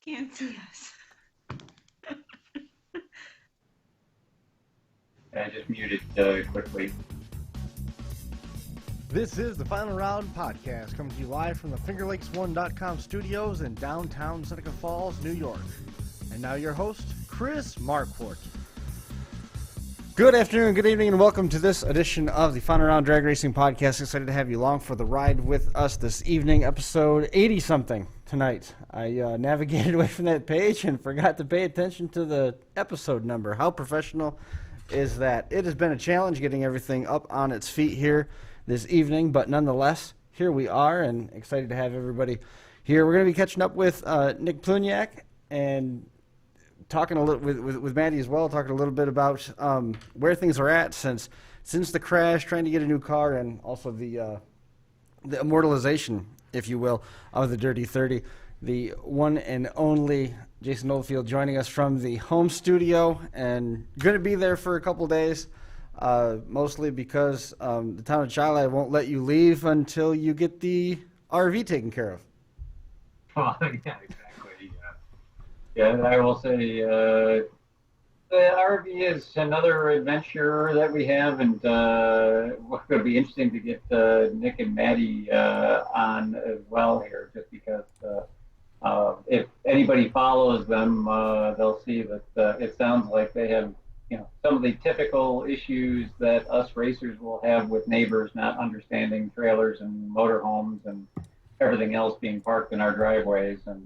Can't see us. I just muted quickly. This is the Final Round Podcast, coming to you live from the FingerLakes1.com studios in downtown Seneca Falls, New York. And now your host, Chris Marquardt. Good afternoon, good evening, and welcome to this edition of the Final Round Drag Racing Podcast. Excited to have you along for the ride with us this evening, episode 80-something tonight. I navigated away from that page and forgot to pay attention to the episode number. How professional is that? It has been a challenge getting everything up on its feet here this evening, but nonetheless, here we are, and excited to have everybody here. We're going to be catching up with Nick Plewniak and talking a little with Maddie as well, talking a little bit about where things are at since the crash, trying to get a new car, and also the immortalization, if you will, of the Dirty 30. The one and only Jason Oldfield joining us from the home studio, and going to be there for a couple days, mostly because the town of Chile won't let you leave until you get the RV taken care of. Oh, yeah, exactly. Yeah, I will say the RV is another adventure that we have, and it's going to be interesting to get Nick and Maddie on as well here, just because if anybody follows them, they'll see that it sounds like they have, some of the typical issues that us racers will have with neighbors not understanding trailers and motorhomes and everything else being parked in our driveways, and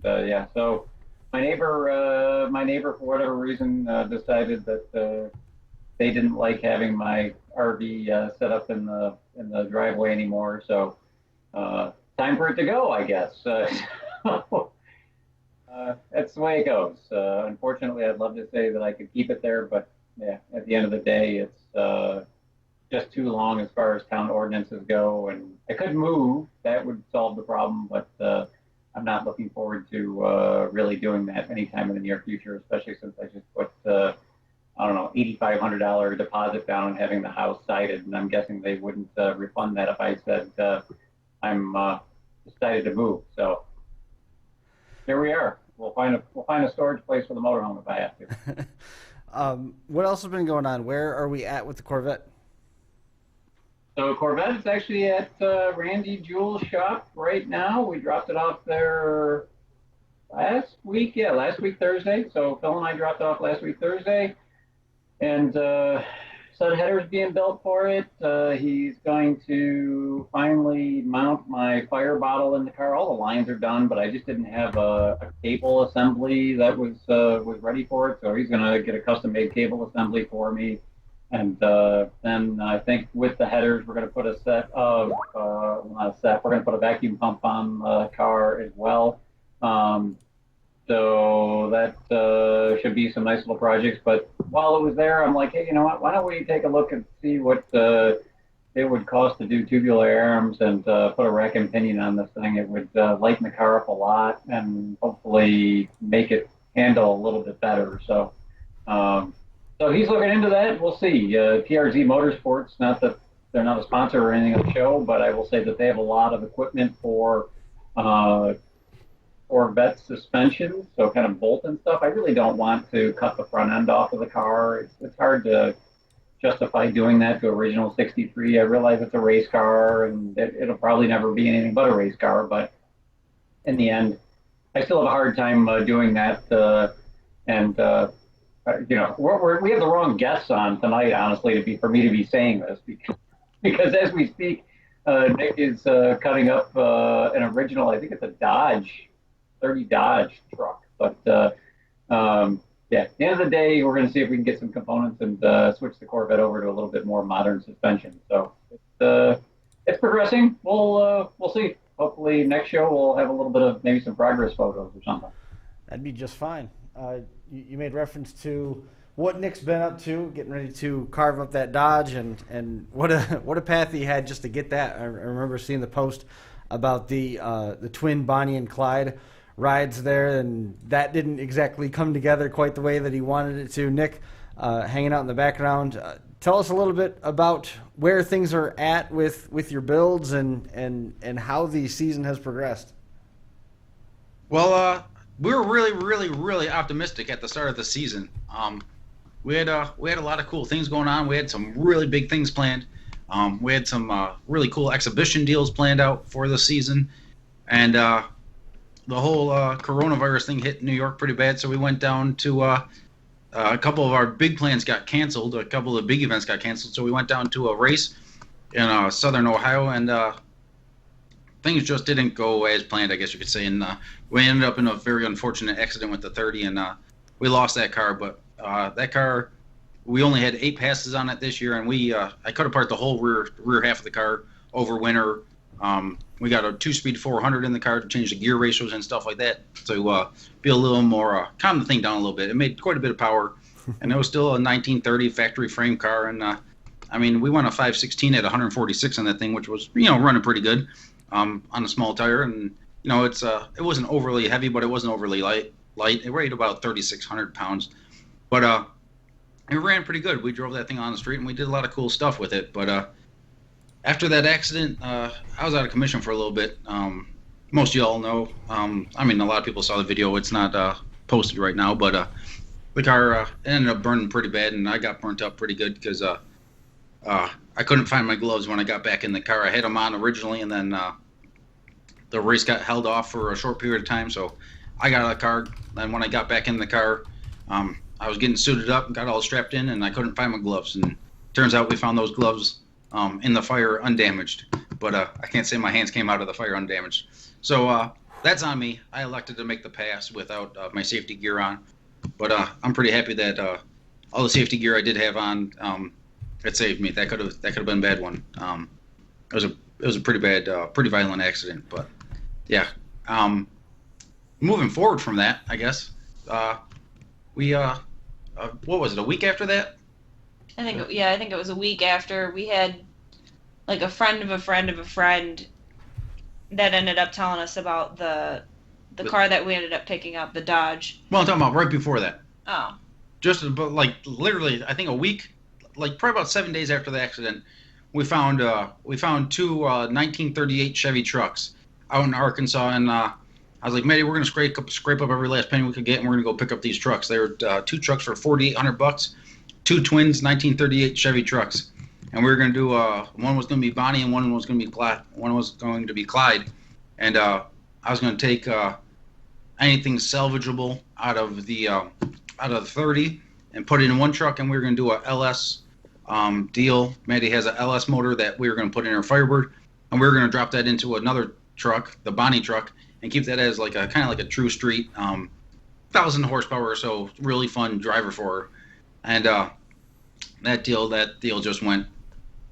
so. My neighbor, for whatever reason, decided that they didn't like having my RV set up in the driveway anymore. So time for it to go, I guess. That's the way it goes. Unfortunately, I'd love to say that I could keep it there, but at the end of the day, it's just too long as far as town ordinances go. And I could move; that would solve the problem, but. I'm not looking forward to really doing that anytime in the near future, especially since I just put, $8,500 deposit down on having the house sited, and I'm guessing they wouldn't refund that if I said I'm decided to move. So here we are. We'll find a storage place for the motorhome if I have to. What else has been going on? Where are we at with the Corvette? So Corvette is actually at Randy Jewell's shop right now. We dropped it off there last week Thursday. So Phil and I dropped it off last week Thursday, and so the header's being built for it. He's going to finally mount my fire bottle in the car. All the lines are done, but I just didn't have a cable assembly that was ready for it. So he's going to get a custom-made cable assembly for me. And then I think with the headers, we're going to put a set of, we're going to put a vacuum pump on the car as well. So that should be some nice little projects. But while it was there, I'm like, hey, you know what? Why don't we take a look and see what it would cost to do tubular arms and put a rack and pinion on this thing. It would lighten the car up a lot and hopefully make it handle a little bit better. So he's looking into that. We'll see. TRZ Motorsports, not that they're not a sponsor or anything of the show, but I will say that they have a lot of equipment for Corvette suspension, so kind of bolt and stuff. I really don't want to cut the front end off of the car. It's hard to justify doing that to original 63. I realize it's a race car, and it'll probably never be anything but a race car, but in the end, I still have a hard time doing that, we have the wrong guests on tonight, honestly, for me to be saying this, because as we speak, Nick is cutting up an original, I think it's a Dodge, 30 Dodge truck. But at the end of the day, we're going to see if we can get some components and switch the Corvette over to a little bit more modern suspension. So it's progressing. We'll see. Hopefully next show we'll have a little bit of maybe some progress photos or something. That'd be just fine. You made reference to what Nick's been up to, getting ready to carve up that Dodge, and what a path he had just to get that. I remember seeing the post about the twin Bonnie and Clyde rides there, and that didn't exactly come together quite the way that he wanted it to. Nick, hanging out in the background, tell us a little bit about where things are at with your builds and how the season has progressed. Well, we were really, really, really optimistic at the start of the season. We had a lot of cool things going on. We had some really big things planned. We had some really cool exhibition deals planned out for the season, and the whole coronavirus thing hit New York pretty bad. So we went down to a couple of our big plans got canceled. A couple of the big events got canceled. So we went down to a race in southern Ohio, and things just didn't go as planned, I guess you could say. And we ended up in a very unfortunate accident with the 30, and we lost that car. But that car, we only had 8 passes on it this year, and I cut apart the whole rear half of the car over winter. We got a 2-speed 400 in the car to change the gear ratios and stuff like that to be a little more calm the thing down a little bit. It made quite a bit of power, and it was still a 1930 factory frame car. And I mean, we won a 516 at 146 on that thing, which was running pretty good on a small tire. And it wasn't overly heavy, but it wasn't overly light. It weighed about 3,600 pounds, but it ran pretty good. We drove that thing on the street, and we did a lot of cool stuff with it. But after that accident, I was out of commission for a little bit. Most of y'all know. I mean, a lot of people saw the video. It's not posted right now, but the car ended up burning pretty bad, and I got burnt up pretty good because I couldn't find my gloves when I got back in the car. I had them on originally, and then the race got held off for a short period of time, so I got out of the car. Then when I got back in the car, I was getting suited up and got all strapped in, and I couldn't find my gloves. And turns out we found those gloves in the fire undamaged, but I can't say my hands came out of the fire undamaged. So that's on me. I elected to make the pass without my safety gear on, but I'm pretty happy that all the safety gear I did have on, it saved me. That could have been a bad one. It was a pretty bad, pretty violent accident. But yeah, moving forward from that, I guess we what was it? A week after that? I think it was a week after. We had like a friend of a friend of a friend that ended up telling us about the car that we ended up picking up, the Dodge. Well, I'm talking about right before that. Oh. Just about, like, literally, I think a week, like probably about 7 days after the accident, we found 2 1938 Chevy trucks out in Arkansas, and I was like, Maddie, we're gonna scrape up every last penny we could get, and we're gonna go pick up these trucks. They were 2 trucks for $4,800, 2 twins 1938 Chevy trucks, and we were gonna do one was gonna be Bonnie and one was gonna be Clyde. And I was gonna take anything salvageable out of the 30 and put it in one truck, and we were gonna do a LS deal. Maddie has a LS motor that we were gonna put in her Firebird, and we were gonna drop that into another truck, the Bonnie truck, and keep that as like a kind of like a true street 1,000 horsepower or so, really fun driver for her. And that deal just went.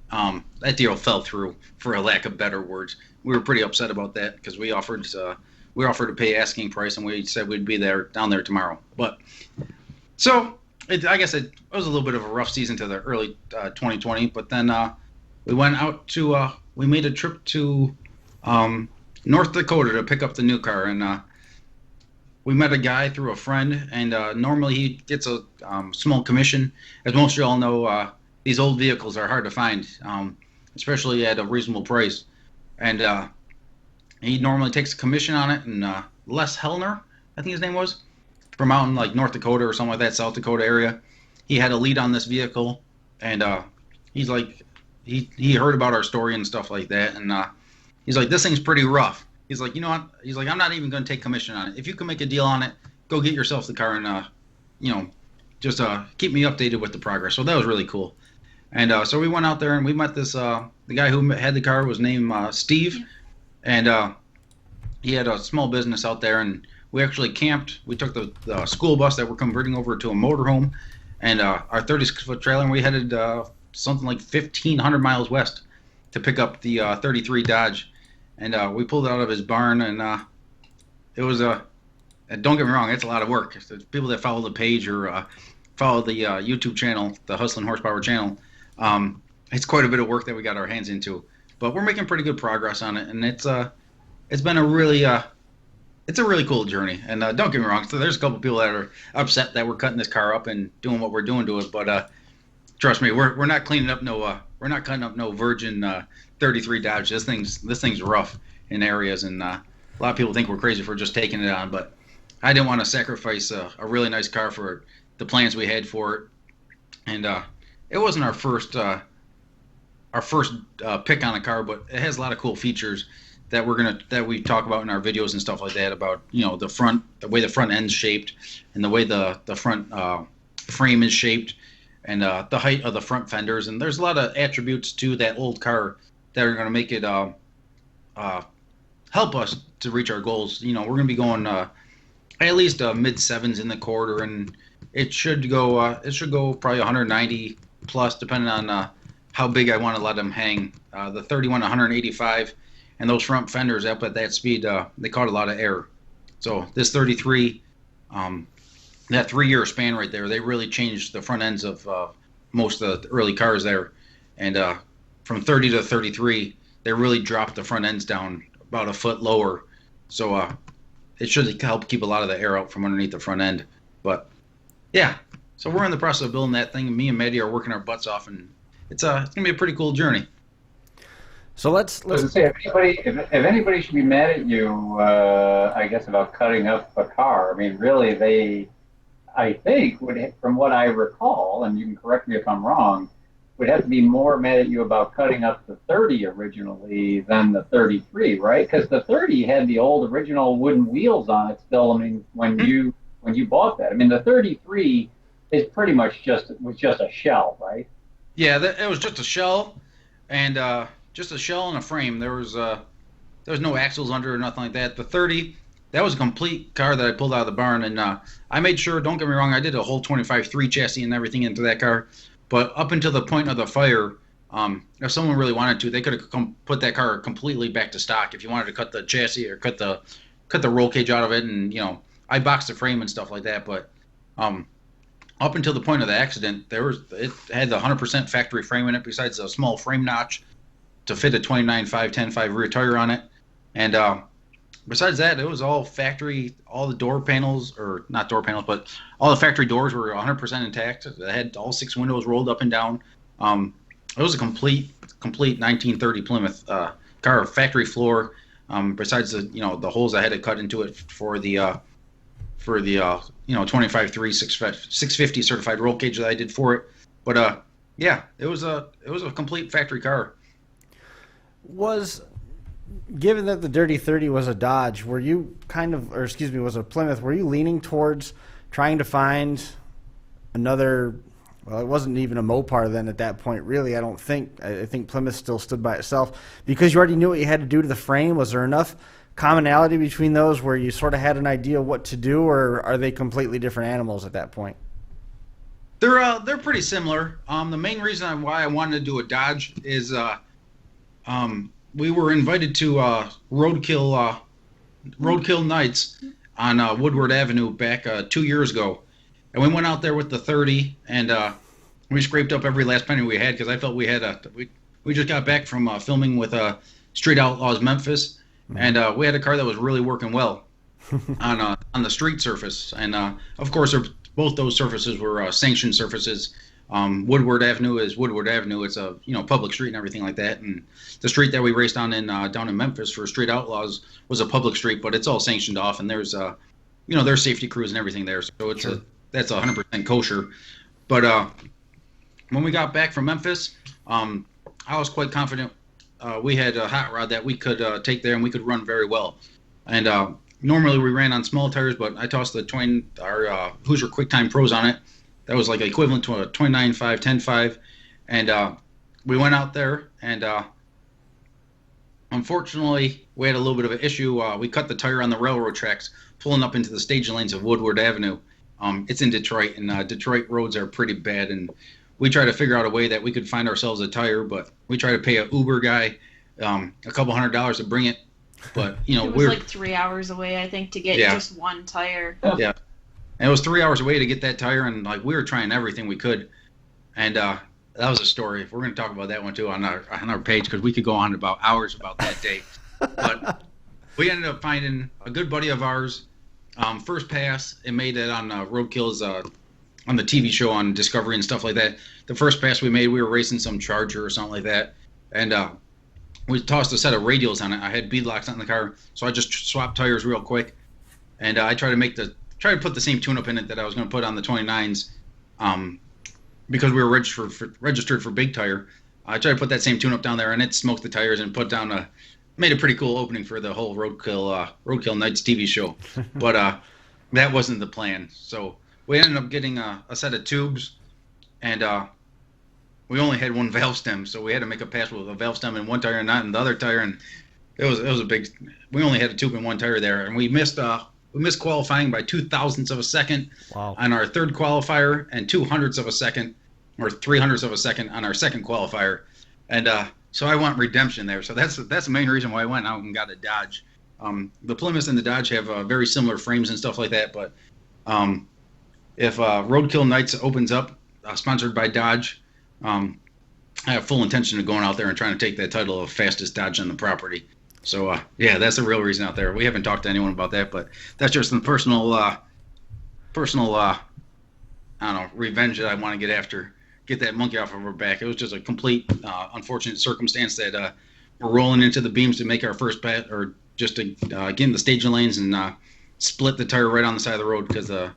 That deal fell through, for a lack of better words. We were pretty upset about that because we offered to pay asking price, and we said we'd be down there tomorrow. But so I guess it was a little bit of a rough season to the early 2020. But then we went out to we made a trip to North Dakota to pick up the new car, and we met a guy through a friend, and normally he gets a small commission. As most of y'all know, these old vehicles are hard to find, especially at a reasonable price. And he normally takes a commission on it. And Les Hellner, I think his name was, from out in like North Dakota or something like that, South Dakota area. He had a lead on this vehicle, and he's like, he heard about our story and stuff like that, and he's like, this thing's pretty rough. He's like, you know what? He's like, I'm not even going to take commission on it. If you can make a deal on it, go get yourself the car and just keep me updated with the progress. So that was really cool. And so we went out there and we met this the guy who had the car was named Steve, and he had a small business out there, and we actually camped. We took the school bus that we're converting over to a motorhome, and our 36-foot trailer, and we headed something like 1,500 miles west to pick up the 33 Dodge. And we pulled it out of his barn, and it was don't get me wrong, it's a lot of work. There's people that follow the page or follow the YouTube channel, the Hustlin' Horsepower channel. It's quite a bit of work that we got our hands into, but we're making pretty good progress on it, and it's been a really cool journey. And don't get me wrong, so there's a couple people that are upset that we're cutting this car up and doing what we're doing to it, but trust me, we're not cleaning up we're not cutting up no virgin 33 Dodge. This thing's rough in areas, and a lot of people think we're crazy for just taking it on, but I didn't want to sacrifice a really nice car for the plans we had for it, and it wasn't our first pick on a car, but it has a lot of cool features that we talk about in our videos and stuff like that, about the way the front end's shaped, and the way the front frame is shaped, and the height of the front fenders. And there's a lot of attributes to that old car that are going to make it help us to reach our goals. We're going to be going at least mid sevens in the quarter, and it should go probably 190 plus, depending on how big I want to let them hang. The 31 185, and those front fenders up at that speed, they caught a lot of air. So this 33, that 3-year span right there, they really changed the front ends of most of the early cars there. And from 30 to 33, they really dropped the front ends down about a foot lower. So it should help keep a lot of the air out from underneath the front end. But yeah, so we're in the process of building that thing. Me and Maddie are working our butts off, and it's gonna be a pretty cool journey. So let's say if anybody should be mad at you, I guess, about cutting up a car. I mean, really, they, I think, from what I recall, and you can correct me if I'm wrong, would have to be more mad at you about cutting up the 30 originally than the 33, right? Because the 30 had the old original wooden wheels on it still. I mean, when you bought that, I mean, the 33 is pretty much just a shell, right? Yeah, it was just a shell, and just a shell and a frame. There was no axles under or nothing like that. The 30, that was a complete car that I pulled out of the barn, and I made sure, don't get me wrong, I did a whole 25.3 chassis and everything into that car. But up until the point of the fire, if someone really wanted to, they could have put that car completely back to stock. If you wanted to cut the chassis or cut the roll cage out of it, and I boxed the frame and stuff like that. But up until the point of the accident, it had the 100% factory frame in it, besides a small frame notch to fit a 29.5 10.5 rear tire on it. And besides that, it was all factory. All the door panels, or not door panels, but all the factory doors were 100% intact. It had all 6 windows rolled up and down. It was a complete 1930 Plymouth car, factory floor. Besides the holes I had to cut into it for the 25.3 650 certified roll cage that I did for it. But yeah, it was a complete factory car. Given that the Dirty 30 was a Dodge, were you was a Plymouth, were you leaning towards trying to find another, well, it wasn't even a Mopar then at that point, really, I don't think. I think Plymouth still stood by itself. Because you already knew what you had to do to the frame, was there enough commonality between those where you sort of had an idea what to do, or are they completely different animals at that point? They're pretty similar. The main reason why I wanted to do a Dodge is we were invited to Roadkill Nights on Woodward Avenue back 2 years ago, and we went out there with the 30, and we scraped up every last penny we had, because I felt we just got back from filming with Street Outlaws Memphis, and we had a car that was really working well on the street surface, and of course both those surfaces were sanctioned surfaces. Woodward Avenue is Woodward Avenue. It's a public street and everything like that. And the street that we raced on down in Memphis for Street Outlaws was a public street, but it's all sanctioned off, and there's there's safety crews and everything there. So it's that's 100% kosher. But when we got back from Memphis, I was quite confident we had a hot rod that we could take there and we could run very well. And normally we ran on small tires, but I tossed our Hoosier QuickTime Pros on it. That was like equivalent to a 29.5 10.5, and we went out there, and unfortunately we had a little bit of an issue. We cut the tire on the railroad tracks pulling up into the stage lanes of Woodward Avenue. It's in Detroit, and Detroit roads are pretty bad, and we tried to figure out a way that we could find ourselves a tire, but we tried to pay an Uber guy a couple $100 to bring it, but it was like 3 hours away, I think, to get just one tire. Yeah. And it was 3 hours away to get that tire, and we were trying everything we could. And that was a story. We're going to talk about that one too on our page, because we could go on about hours about that day. But we ended up finding a good buddy of ours. First pass, it made it on Roadkill's on the TV show on Discovery and stuff like that. The first pass we made, we were racing some Charger or something like that, and we tossed a set of radials on it. I had beadlocks on the car, so I just swapped tires real quick. and I tried to put the same tune-up in it that I was going to put on the 29s, because we were registered for Big Tire. I tried to put that same tune-up down there, and it smoked the tires and made a pretty cool opening for the whole Roadkill Nights TV show. But that wasn't the plan. So we ended up getting a set of tubes, and we only had one valve stem, so we had to make a pass with a valve stem in one tire and not in the other tire, and it was a big. We only had a tube in one tire there, and we missed qualifying by 0.02 of a second on our third qualifier, and 0.02 of a second or 0.03 of a second on our second qualifier, and so I want redemption there. So that's the main reason why I went out and got a Dodge. The Plymouth and the Dodge have very similar frames and stuff like that, but if Roadkill Nights opens up, sponsored by Dodge, I have full intention of going out there and trying to take that title of fastest Dodge on the property. So yeah, that's the real reason out there. We haven't talked to anyone about that, but that's just some personal I don't know, revenge that I want to get that monkey off of our back. It was just a complete unfortunate circumstance that we're rolling into the beams to make our first pass, or just to get in the staging lanes and split the tire right on the side of the road, because the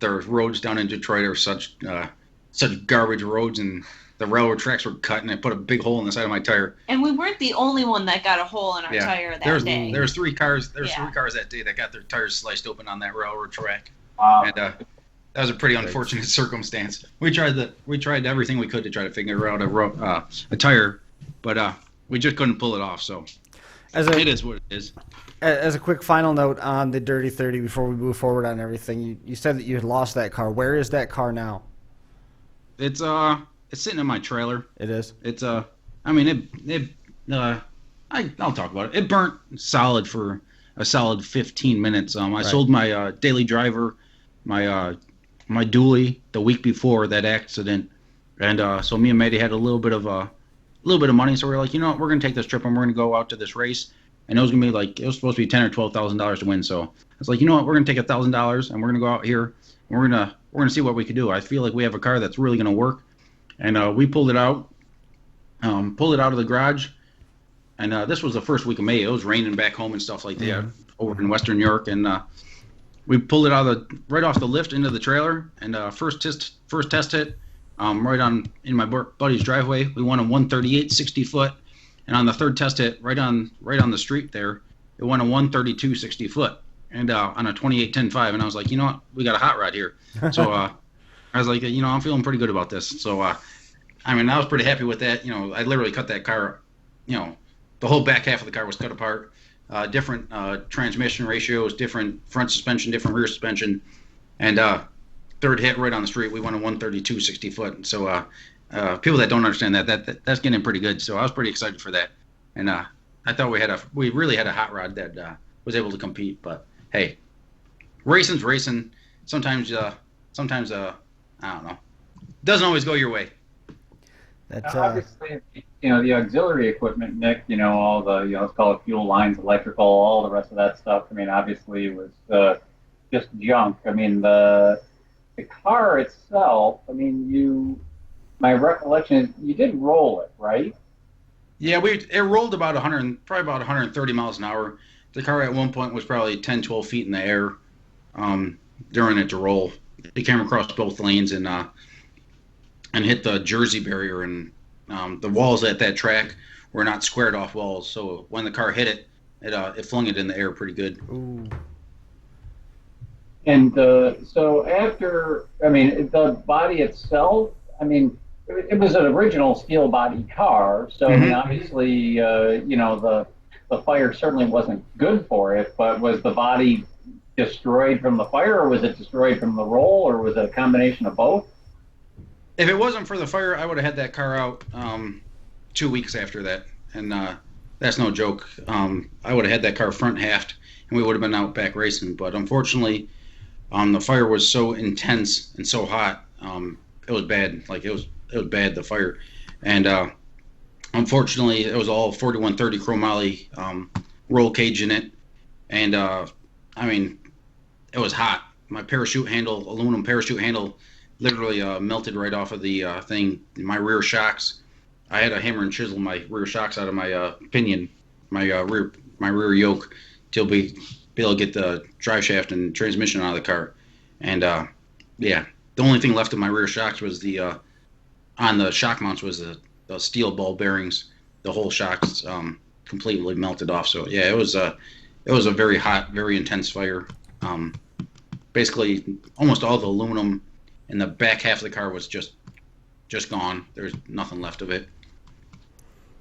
roads down in Detroit are such garbage roads, and the railroad tracks were cut, and it put a big hole in the side of my tire. And we weren't the only one that got a hole in our tire that day. There's three cars that day that got their tires sliced open on that railroad track. And that was a pretty unfortunate circumstance. We tried everything we could to try to figure out a tire, but we just couldn't pull it off. So it is what it is. As a quick final note on the Dirty 30 before we move forward on everything, you said that you had lost that car. Where is that car now? It's sitting in my trailer. It is. It's I'll talk about it. It burnt solid for a solid 15 minutes. I sold my daily driver, my dually the week before that accident, and so me and Maddie had a little bit of money. So we're like, you know what, we're gonna take this trip and we're gonna go out to this race, and it was supposed to be $10,000 or $12,000 to win. So I was like, you know what, we're gonna take $1,000 and we're gonna go out here and we're gonna see what we can do. I feel like we have a car that's really gonna work. And we pulled it out of the garage, and this was the first week of May. It was raining back home and stuff like that over in Western New York, and we pulled it right off the lift into the trailer. And first test hit, right in my buddy's driveway. We won a 138 60 foot, and on the third test hit, right on the street there, it won a 132 60 foot, and on a 28 10.5. And I was like, you know what, we got a hot rod here. So. I was like, you know, I'm feeling pretty good about this. So, I was pretty happy with that. You know, I literally cut that car, you know, the whole back half of the car was cut apart. Different transmission ratios, different front suspension, different rear suspension. And third hit right on the street, we won a 132 60 foot. So people that don't understand that's getting pretty good. So I was pretty excited for that. And I thought we really had a hot rod that was able to compete. But, hey, racing's racing. Sometimes I don't know. Doesn't always go your way. That's obviously, you know, the auxiliary equipment, Nick. You know, all the, you know, let's call it fuel lines, electrical, all the rest of that stuff. I mean, obviously, it was just junk. I mean, the car itself. I mean, my recollection is you did roll it, right? Yeah, it rolled about 130 miles an hour. The car at one point was probably 10, 12 feet in the air during it to roll. It came across both lanes and hit the Jersey barrier, and the walls at that track were not squared off walls. So when the car hit it, it flung it in the air pretty good. Ooh. And so after, I mean, the body itself, I mean, it was an original steel body car. So I mean, obviously, you know, the fire certainly wasn't good for it, but was the body destroyed from the fire, or was it destroyed from the roll, or was it a combination of both? If it wasn't for the fire, I would have had that car out 2 weeks after that, and that's no joke. I would have had that car front halved, and we would have been out back racing. But unfortunately, the fire was so intense and so hot, it was bad. Like it was bad, the fire, and unfortunately, it was all 4130 chromoly roll cage in it, and I mean, it was hot. My aluminum parachute handle, literally melted right off of the thing. My rear shocks, I had a hammer and chisel my rear shocks out of my pinion, my rear yoke, till we be able to get the drive shaft and transmission out of the car. And yeah, the only thing left of my rear shocks was on the shock mounts was the steel ball bearings. The whole shocks completely melted off. So yeah, it was a very hot, very intense fire. Basically, almost all the aluminum in the back half of the car was just gone. There's nothing left of it.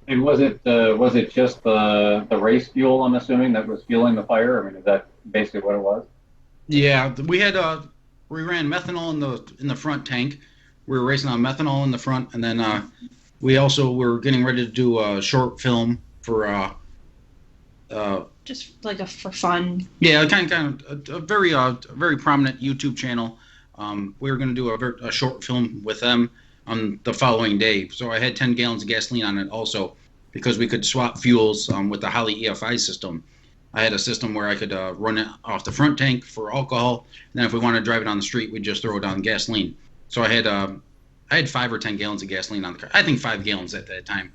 And was it just the race fuel? I'm assuming that was fueling the fire. I mean, is that basically what it was? Yeah, we ran methanol in the front tank. We were racing on methanol in the front, and then we also were getting ready to do a short film for just like for fun. Yeah, kind of a very prominent YouTube channel. We were going to do a short film with them on the following day. So I had 10 gallons of gasoline on it also, because we could swap fuels with the Holley EFI system. I had a system where I could run it off the front tank for alcohol, and then if we wanted to drive it on the street, we'd just throw it on gasoline. So I had 5 or 10 gallons of gasoline on the car. I think 5 gallons at that time.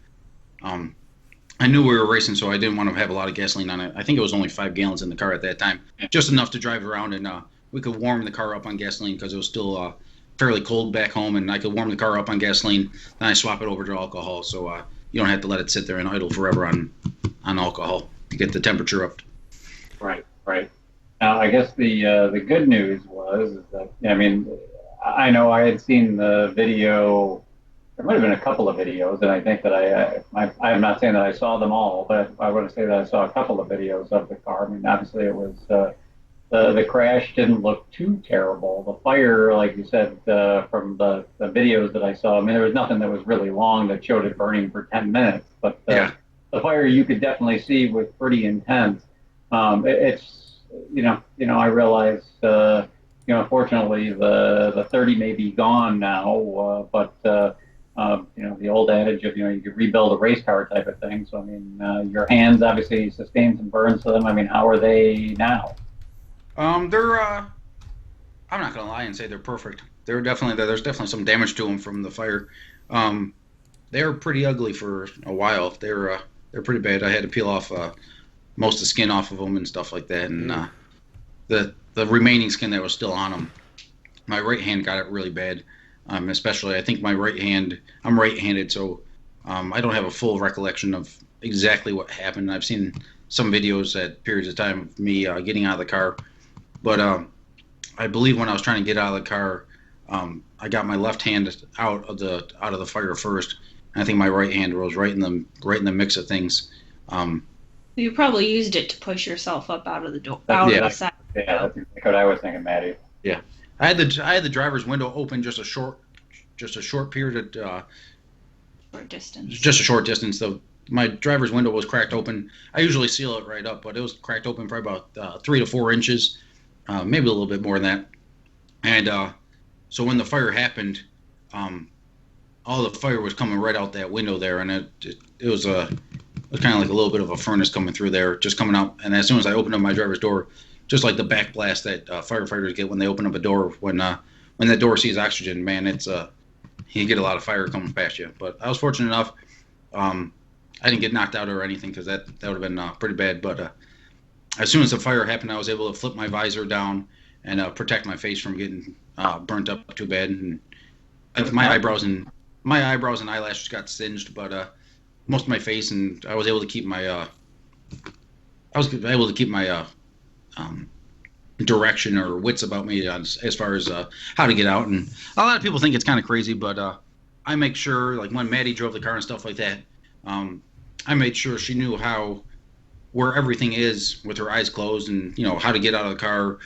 I knew we were racing, so I didn't want to have a lot of gasoline on it. I think it was only 5 gallons in the car at that time, just enough to drive around, and we could warm the car up on gasoline because it was still fairly cold back home, and I could warm the car up on gasoline, then I swap it over to alcohol, so you don't have to let it sit there and idle forever on alcohol to get the temperature up. Right. Now, I guess the good news was that, I mean, I know I had seen the video. There might have been a couple of videos, and I think that I am not saying that I saw them all, but I want to say that I saw a couple of videos of the car. I mean, obviously it was the crash didn't look too terrible. The fire, like you said, from the videos that I saw, I mean, there was nothing that was really long that showed it burning for 10 minutes, but the fire you could definitely see was pretty intense. It's I realize unfortunately the 30 may be gone now, but the old adage of you could rebuild a race car type of thing. So I mean, your hands obviously sustained some burns to them. I mean, how are they now? They're I'm not gonna lie and say they're perfect. There's definitely some damage to them from the fire. They were pretty ugly for a while. They're pretty bad. I had to peel off most of the skin off of them and stuff like that, and the remaining skin that was still on them. My right hand got it really bad, especially I think my right hand. I'm right-handed, so I don't have a full recollection of exactly what happened. I've seen some videos at periods of time of me getting out of the car, but I believe when I was trying to get out of the car, I got my left hand out of the fire first. And I think my right hand was right in the mix of things. You probably used it to push yourself up out of the door, of the side. Yeah, that's what I was thinking, Maddie. Yeah, I had the driver's window open just a short period of Short distance. Just a short distance. So my driver's window was cracked open. I usually seal it right up, but it was cracked open probably about 3 to 4 inches, maybe a little bit more than that. And so when the fire happened, all the fire was coming right out that window there, and it was kind of like a little bit of a furnace coming through there, just coming out. And as soon as I opened up my driver's door, just like the back blast that firefighters get when they open up a door, when that door sees oxygen, man, it's you get a lot of fire coming past you. But I was fortunate enough. I didn't get knocked out or anything because that would have been pretty bad. But as soon as the fire happened, I was able to flip my visor down and protect my face from getting burnt up too bad. And my eyebrows and eyelashes got singed, but most of my face, and I was able to keep my direction or wits about me as far as how to get out. And a lot of people think it's kind of crazy, but I make sure, like when Maddie drove the car and stuff like that, I made sure she knew where everything is with her eyes closed, and how to get out of the car.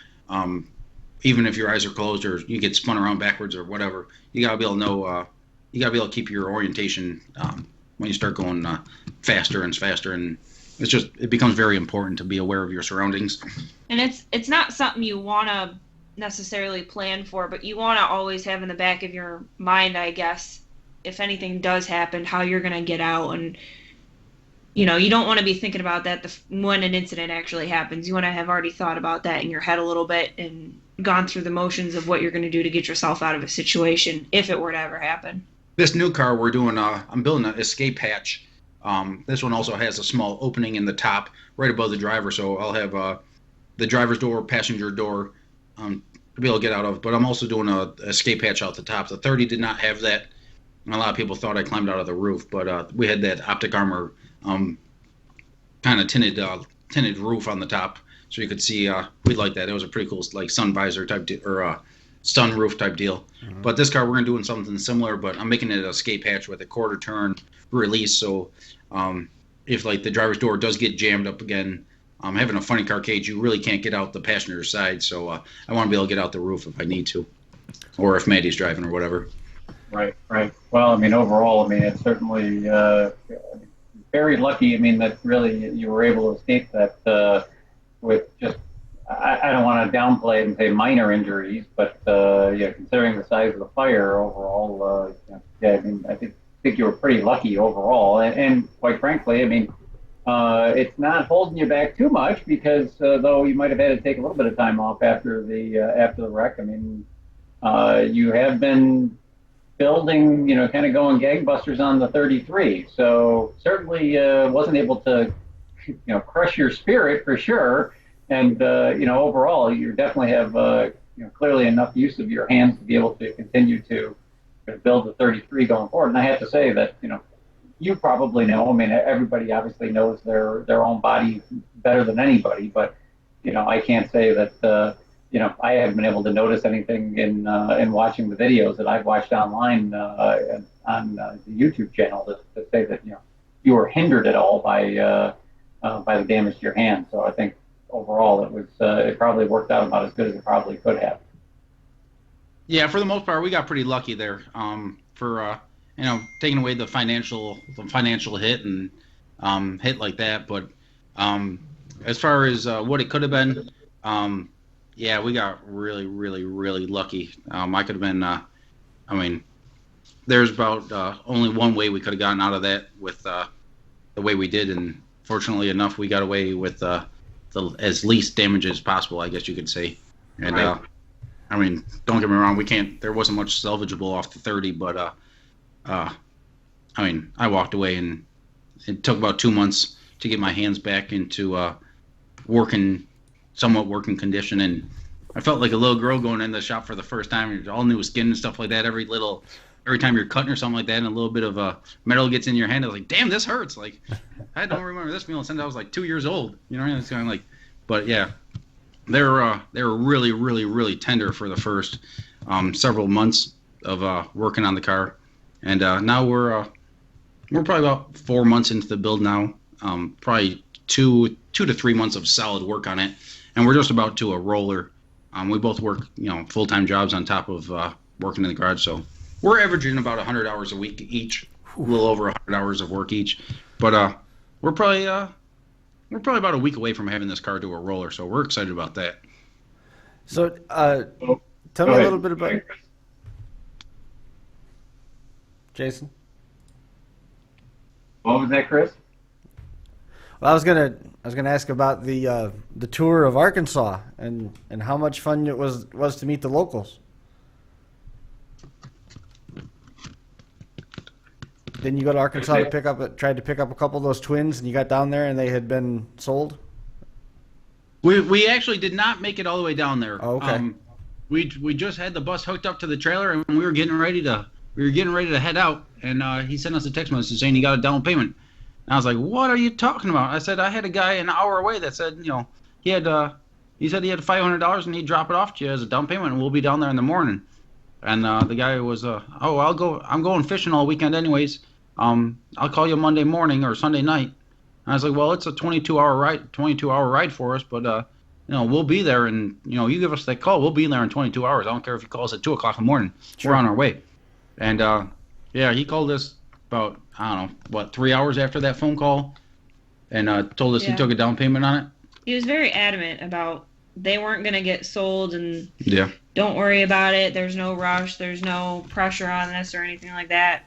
Even if your eyes are closed or you get spun around backwards or whatever, you gotta be able to know. You gotta be able to keep your orientation when you start going faster and faster, and it becomes very important to be aware of your surroundings. And it's not something you want to necessarily plan for, but you want to always have in the back of your mind, I guess, if anything does happen, how you're going to get out. And you don't want to be thinking about that when an incident actually happens. You want to have already thought about that in your head a little bit and gone through the motions of what you're going to do to get yourself out of a situation if it were to ever happen. This new car we're doing, I'm building an escape hatch. This one also has a small opening in the top right above the driver, so I'll have the driver's door, passenger door, to be able to get out of. But I'm also doing a escape hatch out the top. The 30 did not have that. A lot of people thought I climbed out of the roof, but we had that optic armor kind of tinted roof on the top, so you could see. We like that. It was a pretty cool like sun visor type or sun roof type deal. Mm-hmm. But this car, we're gonna doing something similar, but I'm making it an escape hatch with a quarter turn release. So if like the driver's door does get jammed up again, having a funny car cage, you really can't get out the passenger side. So I want to be able to get out the roof if I need to, or if Maddie's driving or whatever. Right. Well, I mean, overall, I mean, it's certainly very lucky. I mean, that really you were able to escape that with just, I don't want to downplay it and say minor injuries, but considering the size of the fire overall, I mean, I think you were pretty lucky overall. And quite frankly, I mean, it's not holding you back too much because though you might have had to take a little bit of time off after the wreck, I mean, you have been building, kind of going gangbusters on the 33. So certainly wasn't able to, crush your spirit for sure. And, overall, you definitely have, clearly enough use of your hands to be able to continue to build the 33 going forward. And I have to say that, you probably know, I mean, everybody obviously knows their own body better than anybody, but, I can't say that, I haven't been able to notice anything in watching the videos that I've watched online on the YouTube channel to say that you were hindered at all by the damage to your hand. So I think overall it probably worked out about as good as it probably could have. Yeah, for the most part, we got pretty lucky there. For taking away the financial hit and hit like that, but as far as what it could have been. Yeah, we got really, really, really lucky. I could have been, there's about only one way we could have gotten out of that with the way we did, and fortunately enough, we got away with the as least damage as possible, I guess you could say. And, right. Don't get me wrong, there wasn't much salvageable off the 30, but, I walked away, and it took about 2 months to get my hands back into somewhat working condition, and I felt like a little girl going in the shop for the first time. All new skin and stuff like that. Every time you're cutting or something like that, and a little bit of metal gets in your hand, I was like, "Damn, this hurts!" Like, I don't remember this feeling since I was like 2 years old. It's kind of like, but yeah, they were really, really, really tender for the first several months of working on the car, and now we're probably about 4 months into the build now. Probably two to 3 months of solid work on it. And we're just about to a roller. We both work, full-time jobs on top of working in the garage. So we're averaging about 100 hours a week each, a little over 100 hours of work each. But we're probably about a week away from having this car do a roller. So we're excited about that. So tell me a little bit about Jason. What was that, Chris? Well, I was gonna ask about the tour of Arkansas and how much fun it was to meet the locals. Didn't you go to Arkansas to tried to pick up a couple of those twins, and you got down there and they had been sold? We actually did not make it all the way down there. Oh, okay. We just had the bus hooked up to the trailer, and we were getting ready to head out, and he sent us a text message saying he got a down payment. And I was like, "What are you talking about?" I said, "I had a guy an hour away that said, he said he had $500 and he'd drop it off to you as a down payment, and we'll be down there in the morning." And the guy was, "I'll go. I'm going fishing all weekend anyways. I'll call you Monday morning or Sunday night." And I was like, "Well, it's a 22-hour ride for us, but we'll be there, and you give us that call, we'll be there in 22 hours. I don't care if you call us at 2:00 in the morning. Sure. We're on our way." And he called us about 3 hours after that phone call, and told us he took a down payment on it. He was very adamant about they weren't going to get sold, and yeah, don't worry about it. There's no rush. There's no pressure on this or anything like that.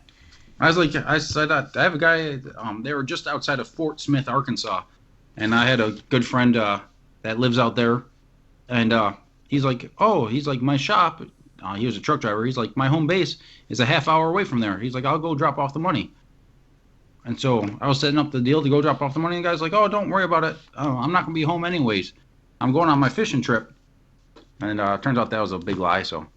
I said, I have a guy. They were just outside of Fort Smith, Arkansas, and I had a good friend that lives out there, and he's like, my shop. He was a truck driver. He's like, my home base is a half hour away from there. He's like, I'll go drop off the money. And so I was setting up the deal to go drop off the money, and the guy's like, "Oh, don't worry about it. I'm not going to be home anyways." I'm going on my fishing trip. And turns out that was a big lie, so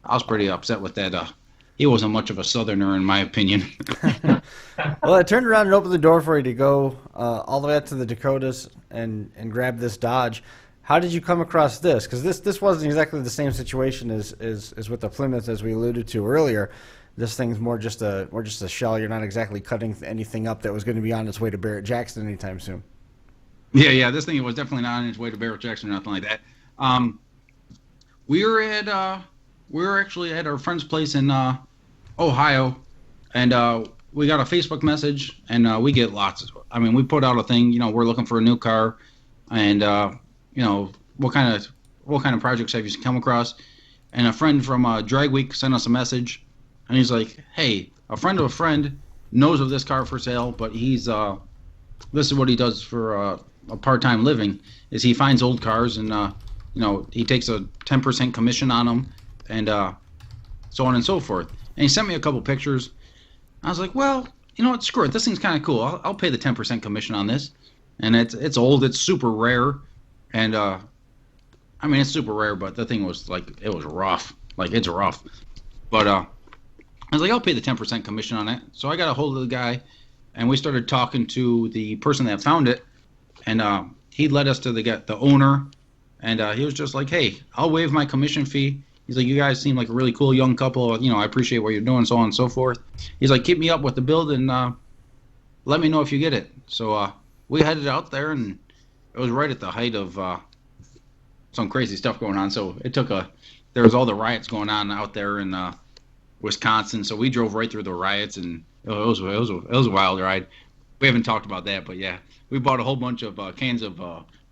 I was pretty upset with that. He wasn't much of a Southerner, in my opinion. Well, I turned around and opened the door for you to go all the way up to the Dakotas and grab this Dodge. How did you come across this? Because this wasn't exactly the same situation as with the Plymouth, as we alluded to earlier. This thing's more just a shell. You're not exactly cutting anything up that was going to be on its way to Barrett-Jackson anytime soon. Yeah, this thing was definitely not on its way to Barrett-Jackson or nothing like that. We were actually at our friend's place in Ohio, and we got a Facebook message, and we get lots. We put out a thing, we're looking for a new car, and what kind of projects have you come across? And a friend from Drag Week sent us a message, and he's like, "Hey, a friend of a friend knows of this car for sale, but he's this is what he does for a part-time living. Is he finds old cars and he takes a 10% commission on them, and so on and so forth." And he sent me a couple pictures. I was like, well, screw it. This thing's kind of cool. I'll pay the 10% commission on this. And it's old. It's super rare. And, it's super rare, but the thing was, it was rough. It's rough. But I was like, I'll pay the 10% commission on it. So I got a hold of the guy, and we started talking to the person that found it. And he led us to the owner. And he was just like, hey, I'll waive my commission fee. He's like, you guys seem like a really cool young couple. I appreciate what you're doing, so on and so forth. He's like, keep me up with the build and let me know if you get it. So we headed out there, and it was right at the height of some crazy stuff going on. So there was all the riots going on out there in Wisconsin. So we drove right through the riots, and it was a wild ride. We haven't talked about that, but yeah, we bought a whole bunch of cans of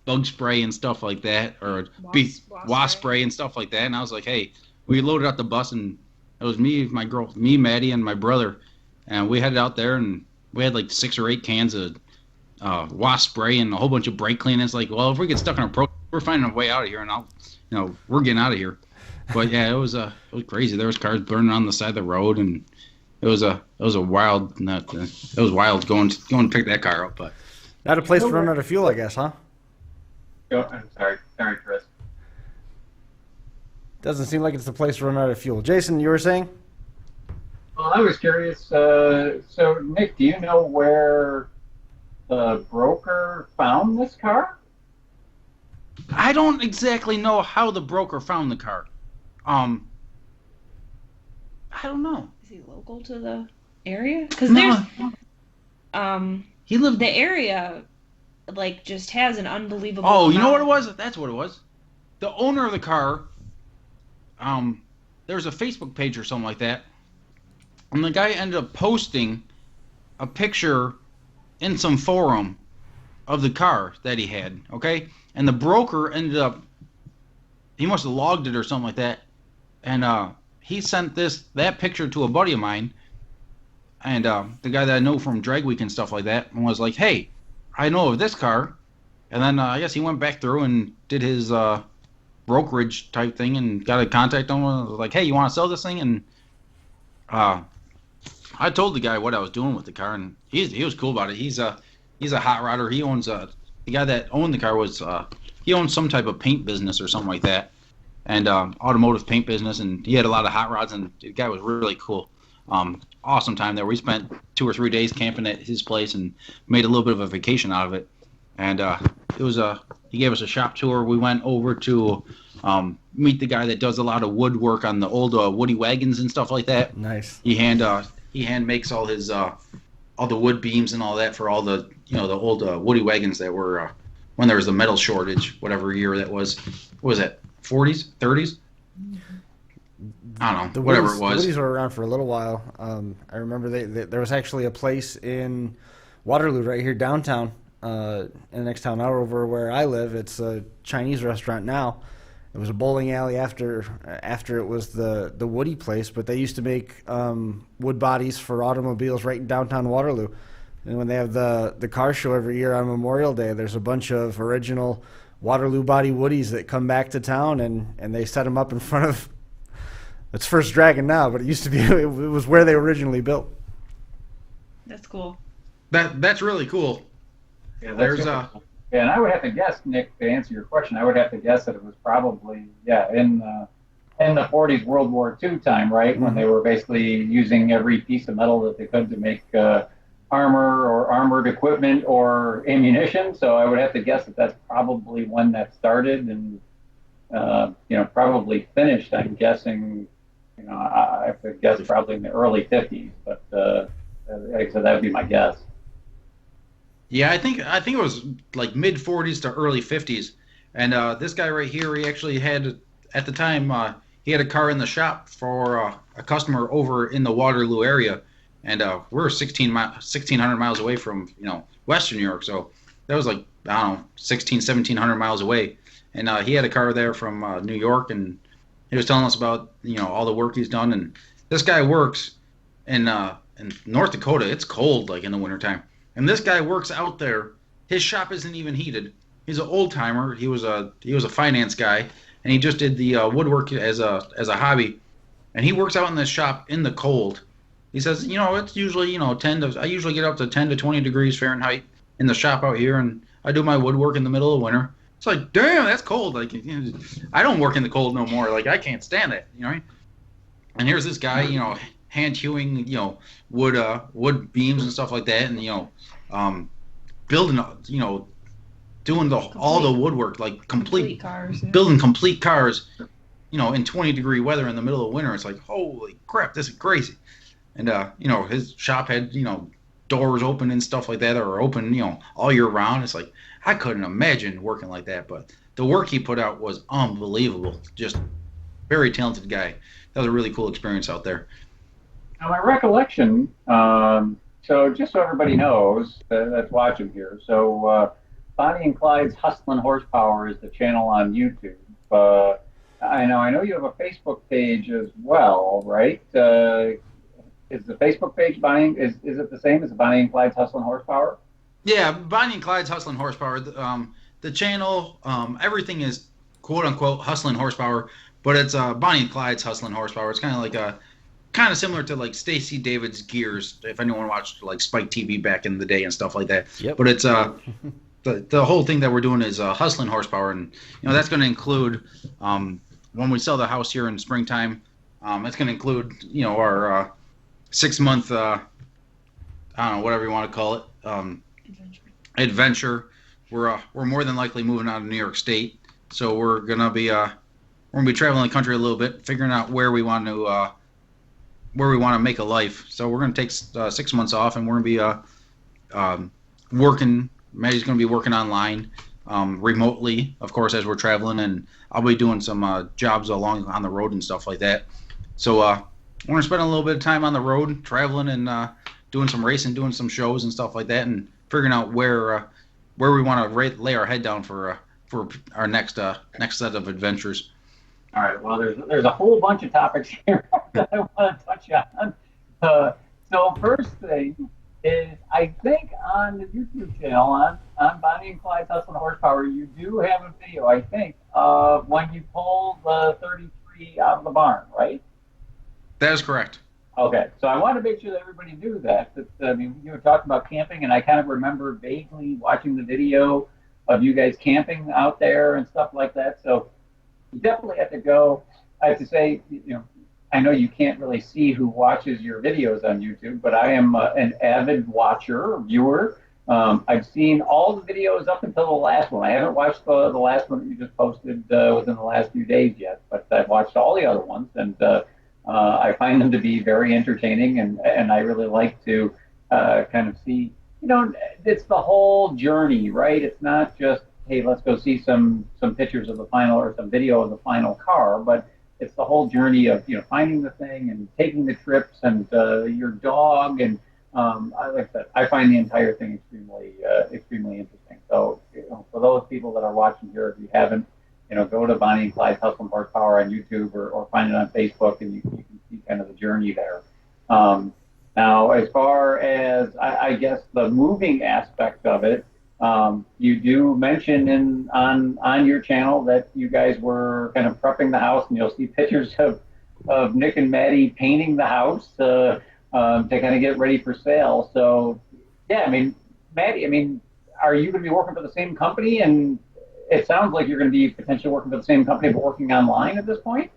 bug spray and stuff like that, or wasp spray and stuff like that. And I was like, hey, we loaded up the bus, and it was me, Maddie, and my brother, and we headed out there, and we had 6 or 8 cans of wasp spray and a whole bunch of brake cleaning. It's like, well, if we get stuck in we're finding a way out of here, and we're getting out of here. But yeah, it was crazy. There was cars burning on the side of the road, and it was wild going to pick that car up. But not a place to run out of fuel, I guess, huh? I'm sorry, Chris. Doesn't seem like it's the place to run out of fuel. Jason, you were saying? Well, I was curious. So, Nick, do you know where the broker found this car? I don't exactly know how the broker found the car. I don't know. Is he local to the area? Because he lived the area. Just has an unbelievable. Oh, you know what it was? That's what it was. The owner of the car, there was a Facebook page or something like that, and the guy ended up posting a picture in some forum of the car that he had, okay? And the broker ended up, he must have logged it or something like that, and he sent that picture to a buddy of mine, and the guy that I know from Drag Week and stuff like that, and was like, hey, I know of this car. And then I guess he went back through and did his brokerage type thing and got a contact on him. Was like, hey, you want to sell this thing? And I told the guy what I was doing with the car, and he was cool about it. He's a hot rodder. He owns the guy that owned the car was he owned some type of paint business or something like that, and automotive paint business, and he had a lot of hot rods, and the guy was really cool. Awesome time there. We spent 2 or 3 days camping at his place and made a little bit of a vacation out of it. And he gave us a shop tour. We went over to meet the guy that does a lot of woodwork on the old Woody wagons and stuff like that. Nice. He hand makes all his all the wood beams and all that for all the the old Woody wagons that were when there was the metal shortage, whatever year that was. What was that? 40s, 30s? I don't know, whatever it was. The Woodies were around for a little while. I remember there was actually a place in Waterloo right here downtown, in the next town over where I live. It's a Chinese restaurant now. It was a bowling alley after it was the Woody place, but they used to make wood bodies for automobiles right in downtown Waterloo. And when they have the car show every year on Memorial Day, there's a bunch of original Waterloo body Woodies that come back to town, and they set them up in front of. It's First Dragon now, but it used to be. It was where they originally built. That's cool. That's really cool. Yeah, There's Yeah, and I would have to guess, Nick, to answer your question, I would have to guess that it was probably, in the 40s, World War II time, right? When they were basically using every piece of metal that they could to make armor or armored equipment or ammunition. So I would have to guess that that's probably when that started and, probably finished, I'm guessing, I have to guess probably in the early 50s, but like I said, that would be my guess. Yeah, I think it was like mid 40s to early 50s, and this guy right here, he actually had at the time he had a car in the shop for a customer over in the Waterloo area, and we're 1,600 miles away from Western New York, so that was like I don't know 1,700 miles away, and he had a car there from New York, and he was telling us about all the work he's done, and this guy works in North Dakota. It's cold like in the wintertime. And this guy works out there. His shop isn't even heated. He's an old timer. He was a finance guy, and he just did the woodwork as a hobby. And he works out in this shop in the cold. He says, it's usually I usually get up to 10 to 20 degrees Fahrenheit in the shop out here, and I do my woodwork in the middle of winter. It's like, damn, that's cold. Like, I don't work in the cold no more. Like, I can't stand it. And here's this guy, hand hewing, wood beams and stuff like that, and building, doing all the woodwork, like complete cars, yeah. building complete cars, in 20-degree weather in the middle of winter. It's like, holy crap, this is crazy. And his shop had doors open and stuff like that, or open all year round. It's like I couldn't imagine working like that, but the work he put out was unbelievable. Just very talented guy. That was a really cool experience out there. Now, my recollection, so just so everybody knows that's watching here, so Bonnie and Clyde's Hustlin' Horsepower is the channel on YouTube. I know you have a Facebook page as well, right? Is the Facebook page is it the same as Bonnie and Clyde's Hustlin' Horsepower? Yeah, Bonnie and Clyde's Hustlin' Horsepower. The channel, everything is quote unquote Hustlin' Horsepower, but it's Bonnie and Clyde's Hustlin' Horsepower. It's kind of similar to like Stacey David's Gears, if anyone watched like Spike TV back in the day and stuff like that. Yep. But it's the whole thing that we're doing is Hustlin' Horsepower, and that's going to include when we sell the house here in springtime. It's going to include our 6-month I don't know, whatever you want to call it, adventure. We're more than likely moving out of New York State, so we're gonna be traveling the country a little bit, figuring out where we want to make a life. So we're going to take 6 months off, and we're going to be working. Maddie's going to be working online, remotely, of course, as we're traveling, and I'll be doing some jobs along on the road and stuff like that. So we're going to spend a little bit of time on the road, traveling and doing some racing, doing some shows and stuff like that, and figuring out where we want to lay our head down for our next set of adventures. All right. Well, there's a whole bunch of topics here that I want to touch on. So first thing is, I think on the YouTube channel on Bonnie and Clyde's Hustlin' Horsepower, you do have a video, I think, of when you pulled the 33 out of the barn, right? That is correct. Okay. So I want to make sure that everybody knew that. You were talking about camping, and I kind of remember vaguely watching the video of you guys camping out there and stuff like that. So you definitely have to go. I have to say, I know you can't really see who watches your videos on YouTube, but I am an avid watcher, viewer. I've seen all the videos up until the last one. I haven't watched the last one that you just posted within the last few days yet, but I've watched all the other ones, and I find them to be very entertaining, and I really like to kind of see, it's the whole journey, right? It's not just, hey, let's go see some pictures of the final or some video of the final car, but it's the whole journey of finding the thing and taking the trips and your dog, and like I said, I find the entire thing extremely interesting. So for those people that are watching here, if you haven't, go to Bonnie and Clyde's Hustlin' Horsepower on YouTube or find it on Facebook, and you can see kind of the journey there. Now, as far as I guess the moving aspect of it. You do mention on your channel that you guys were kind of prepping the house, and you'll see pictures of Nick and Maddie painting the house to kind of get ready for sale. So, yeah, Maddie, are you going to be working for the same company? And it sounds like you're going to be potentially working for the same company, but working online at this point.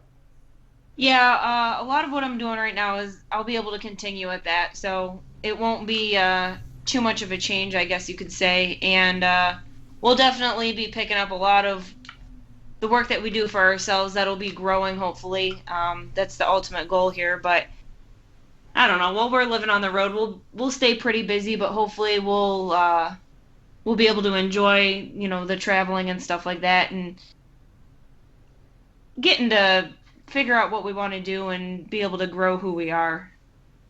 Yeah, a lot of what I'm doing right now is I'll be able to continue at that, so it won't be too much of a change, I guess you could say. And we'll definitely be picking up a lot of the work that we do for ourselves. That'll be growing, hopefully. That's the ultimate goal here. But I don't know. While we're living on the road, we'll stay pretty busy, but hopefully we'll be able to enjoy, the traveling and stuff like that, and getting to figure out what we want to do and be able to grow who we are.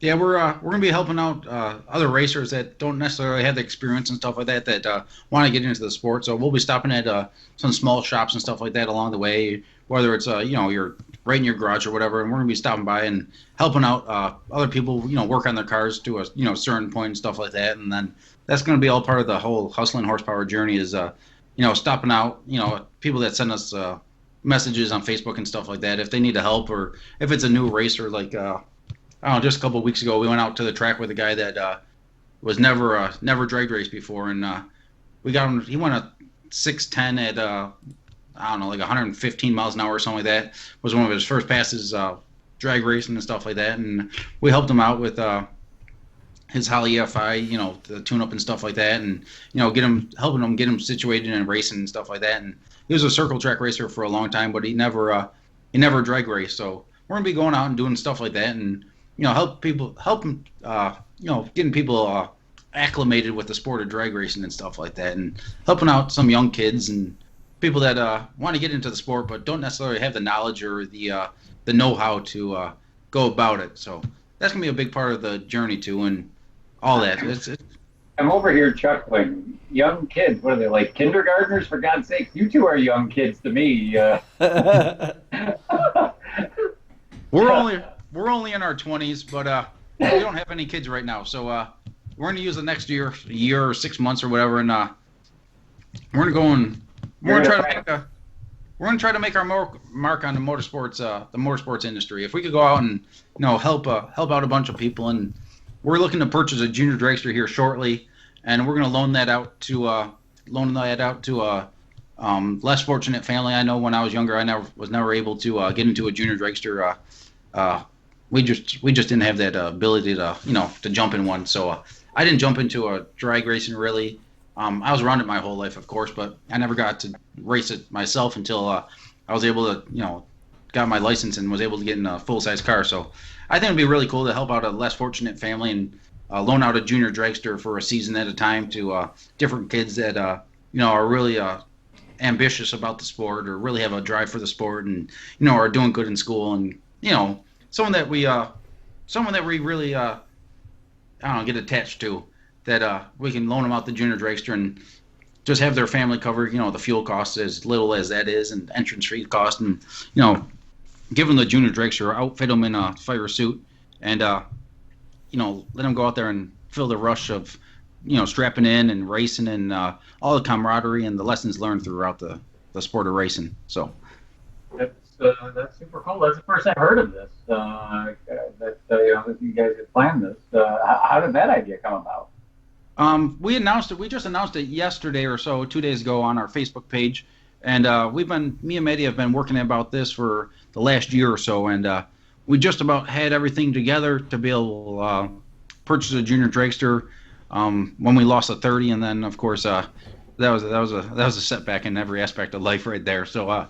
Yeah, we're gonna be helping out other racers that don't necessarily have the experience and stuff like that want to get into the sport. So we'll be stopping at some small shops and stuff like that along the way, whether it's you're right in your garage or whatever. And we're gonna be stopping by and helping out other people, work on their cars to a certain point and stuff like that. And then that's gonna be all part of the whole hustling horsepower journey. Is stopping out, people that send us messages on Facebook and stuff like that if they need help, or if it's a new racer like. I don't know, just a couple of weeks ago, we went out to the track with a guy that was never drag raced before, and we got him. He went a 6:10 at I don't know, like 115 miles an hour or something like that. Was one of his first passes drag racing and stuff like that, and we helped him out with his Holly EFI, the tune-up and stuff like that, and helping him get him situated in racing and stuff like that. And he was a circle track racer for a long time, but he never drag raced. So we're gonna be going out and doing stuff like that, and getting people acclimated with the sport of drag racing and stuff like that, and helping out some young kids and people that want to get into the sport but don't necessarily have the knowledge or the know-how to go about it. So that's gonna be a big part of the journey too, and all that. I'm over here chuckling. Young kids, what are they, like kindergartners? For God's sake, you two are young kids to me. We're only in our 20s, but we don't have any kids right now. So we're going to use the next year or 6 months or whatever, and we're going to try to make our mark on the motorsports industry. If we could go out and help out a bunch of people, and we're looking to purchase a junior dragster here shortly, and we're going to loan that out to a less fortunate family. I know when I was younger, I was never able to get into a junior dragster. We just didn't have that ability to jump in one. So I didn't jump into a drag racing really. I was around it my whole life, of course, but I never got to race it myself until I was able to got my license and was able to get in a full size car. So I think it'd be really cool to help out a less fortunate family and loan out a junior dragster for a season at a time to different kids that are really ambitious about the sport, or really have a drive for the sport, and are doing good in school, and someone that we really get attached to, that we can loan them out the junior dragster and just have their family covered, the fuel costs as little as that is, and entrance fee cost, and give them the junior dragster, outfit them in a fire suit, and let them go out there and feel the rush of strapping in and racing, and all the camaraderie and the lessons learned throughout the sport of racing. So that's super cool. That's the first I've heard of this. That you guys had planned this. How did that idea come about? We announced it. We just announced it yesterday or so, 2 days ago, on our Facebook page, and me and Maddie have been working about this for the last year or so, and we just about had everything together to be able to purchase a junior dragster when we lost a 30, and then of course that was a setback in every aspect of life right there. So,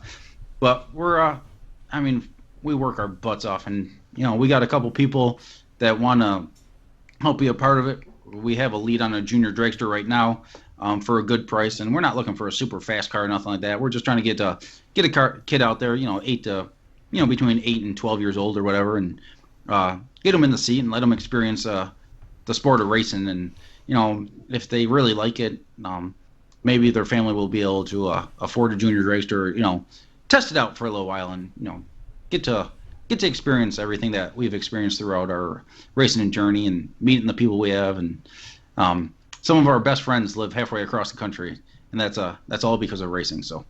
but we work our butts off, and we got a couple people that want to help be a part of it. We have a lead on a junior dragster right now for a good price, and we're not looking for a super fast car or nothing like that. We're just trying to get a kid out there, between 8 and 12 years old or whatever, and get them in the seat and let them experience the sport of racing. And if they really like it, maybe their family will be able to afford a junior dragster, test it out for a little while, and get to experience everything that we've experienced throughout our racing journey, and meeting the people we have. And some of our best friends live halfway across the country, and that's all because of racing. So.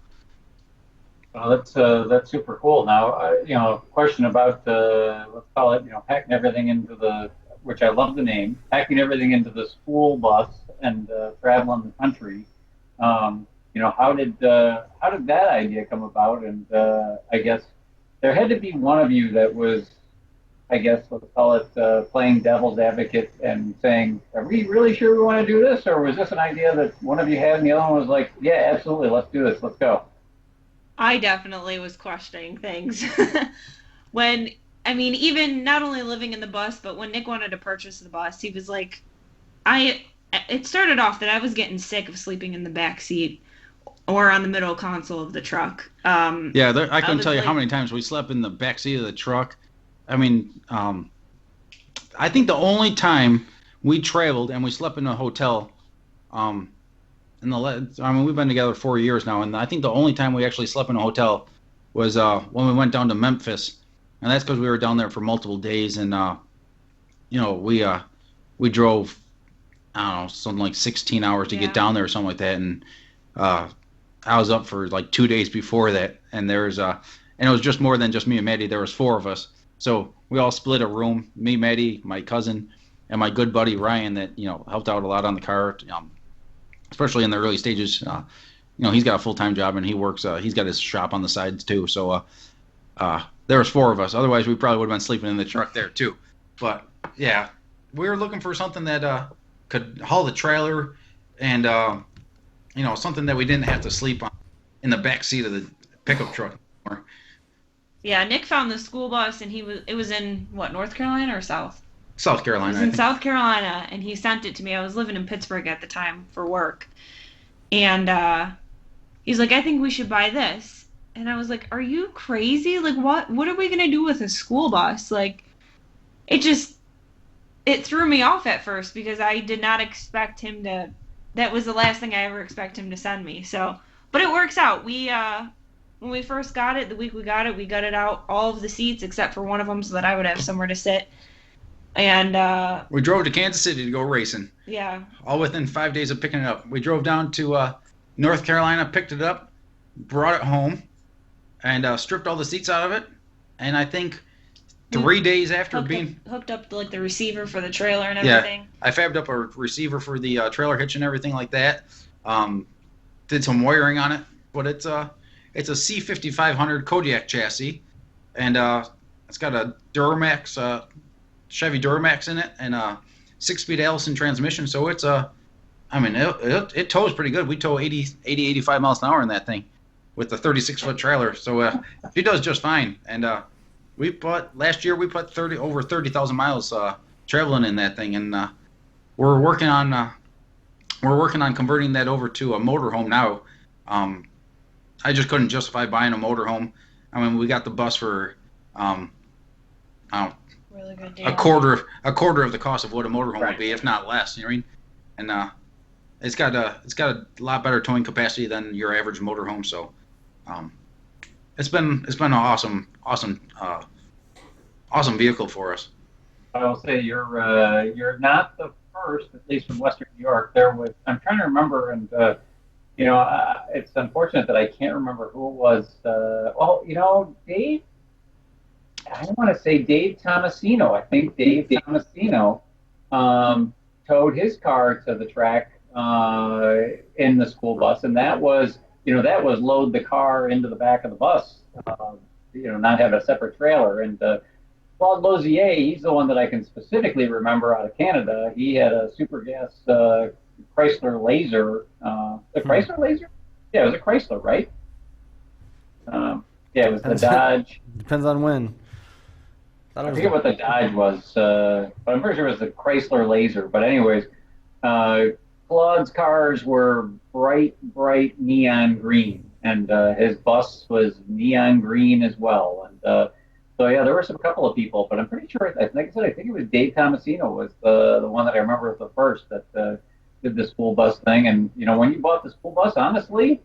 Well, that's super cool. Now, question about let's call it, packing everything into which I love the name, packing everything into the school bus and traveling the country. How did that idea come about? And I guess there had to be one of you that was, I guess, let's call it playing devil's advocate and saying, are we really sure we want to do this? Or was this an idea that one of you had and the other one was like, yeah, absolutely, let's do this, let's go? I definitely was questioning things. Even not only living in the bus, but when Nick wanted to purchase the bus, he was like, it started off that I was getting sick of sleeping in the back seat or on the middle console of the truck. I couldn't tell you how many times we slept in the back seat of the truck. I mean, I think the only time we traveled and we slept in a hotel, we've been together 4 years now, and I think the only time we actually slept in a hotel was when we went down to Memphis, and that's because we were down there for multiple days, and we drove, I don't know, something like 16 hours to get down there or something like that, and I was up for like 2 days before that, and it was just more than just me and Maddie. There was 4 of us. So we all split a room, me, Maddie, my cousin, and my good buddy Ryan that, helped out a lot on the car, especially in the early stages. He's got a full-time job and he works, he's got his shop on the sides too. So there was 4 of us. Otherwise, we probably would have been sleeping in the truck there too. But yeah, we were looking for something that could haul the trailer and, something that we didn't have to sleep on in the back seat of the pickup truck anymore. Yeah, Nick found the school bus, and it was in, what, North Carolina or South? South Carolina. It was in South Carolina, and he sent it to me. I was living in Pittsburgh at the time for work. And he's like, I think we should buy this. And I was like, are you crazy? Like, what are we going to do with a school bus? Like, it threw me off at first because I did not expect him to, that was the last thing I ever expect him to send me. So, but it works out. When we first got it, the week we gutted out all of the seats except for one of them so that I would have somewhere to sit. And we drove to Kansas City to go racing. Yeah. All within 5 days of picking it up. We drove down to North Carolina, picked it up, brought it home, and stripped all the seats out of it. And I think 3 days after hooked up the receiver for the trailer and everything. Yeah, I fabbed up a receiver for the trailer hitch and everything like that. Did some wiring on it, but it's a C5500 Kodiak chassis, and it's got a Duramax, Chevy Duramax in it, and a 6-speed Allison transmission. So it's it tows pretty good. We tow 85 miles an hour in that thing with the 36-foot trailer. So she does just fine. And last year we put over 30,000 miles traveling in that thing, and we're working on converting that over to a motorhome now. I just couldn't justify buying a motorhome. I mean, we got the bus for really good deal. a quarter of the cost of what a motorhome would be, if not less. You know what I mean? And it's got a lot better towing capacity than your average motorhome. So it's been an awesome vehicle for us. I will say you're not the first, at least from Western New York. I'm trying to remember, and it's unfortunate that I can't remember who it was. Dave. I want to say Dave Tomasino. I think Dave Tomasino towed his car to the track in the school bus, and that was load the car into the back of the bus. Not have a separate trailer. And Claude Lozier, he's the one that I can specifically remember out of Canada. He had a super gas Chrysler Laser. The Chrysler Laser? Yeah, it was a Chrysler, right? It was the Dodge. Depends on when. I forget what the Dodge was, but I'm pretty sure it was the Chrysler Laser. But anyways, Claude's cars were bright neon green, and his bus was neon green as well. And there were some couple of people, but I'm pretty sure, like I said, I think it was Dave Tomasino was the one that I remember was the first that did the school bus thing. And when you bought the school bus, honestly,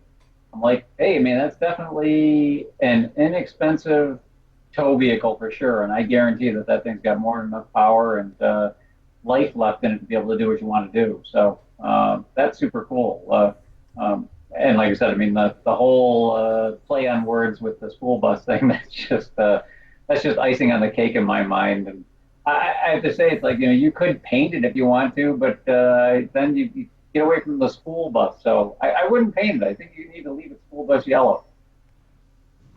I'm like, hey man, that's definitely an inexpensive tow vehicle for sure, and I guarantee that thing's got more than enough power and life left in it to be able to do what you want to do. So that's super cool. And like I said, I mean the whole play on words with the school bus thing, that's just icing on the cake in my mind. And I have to say, it's like you could paint it if you want to, but then get away from the school bus. So I wouldn't paint it. I think you need to leave the school bus yellow.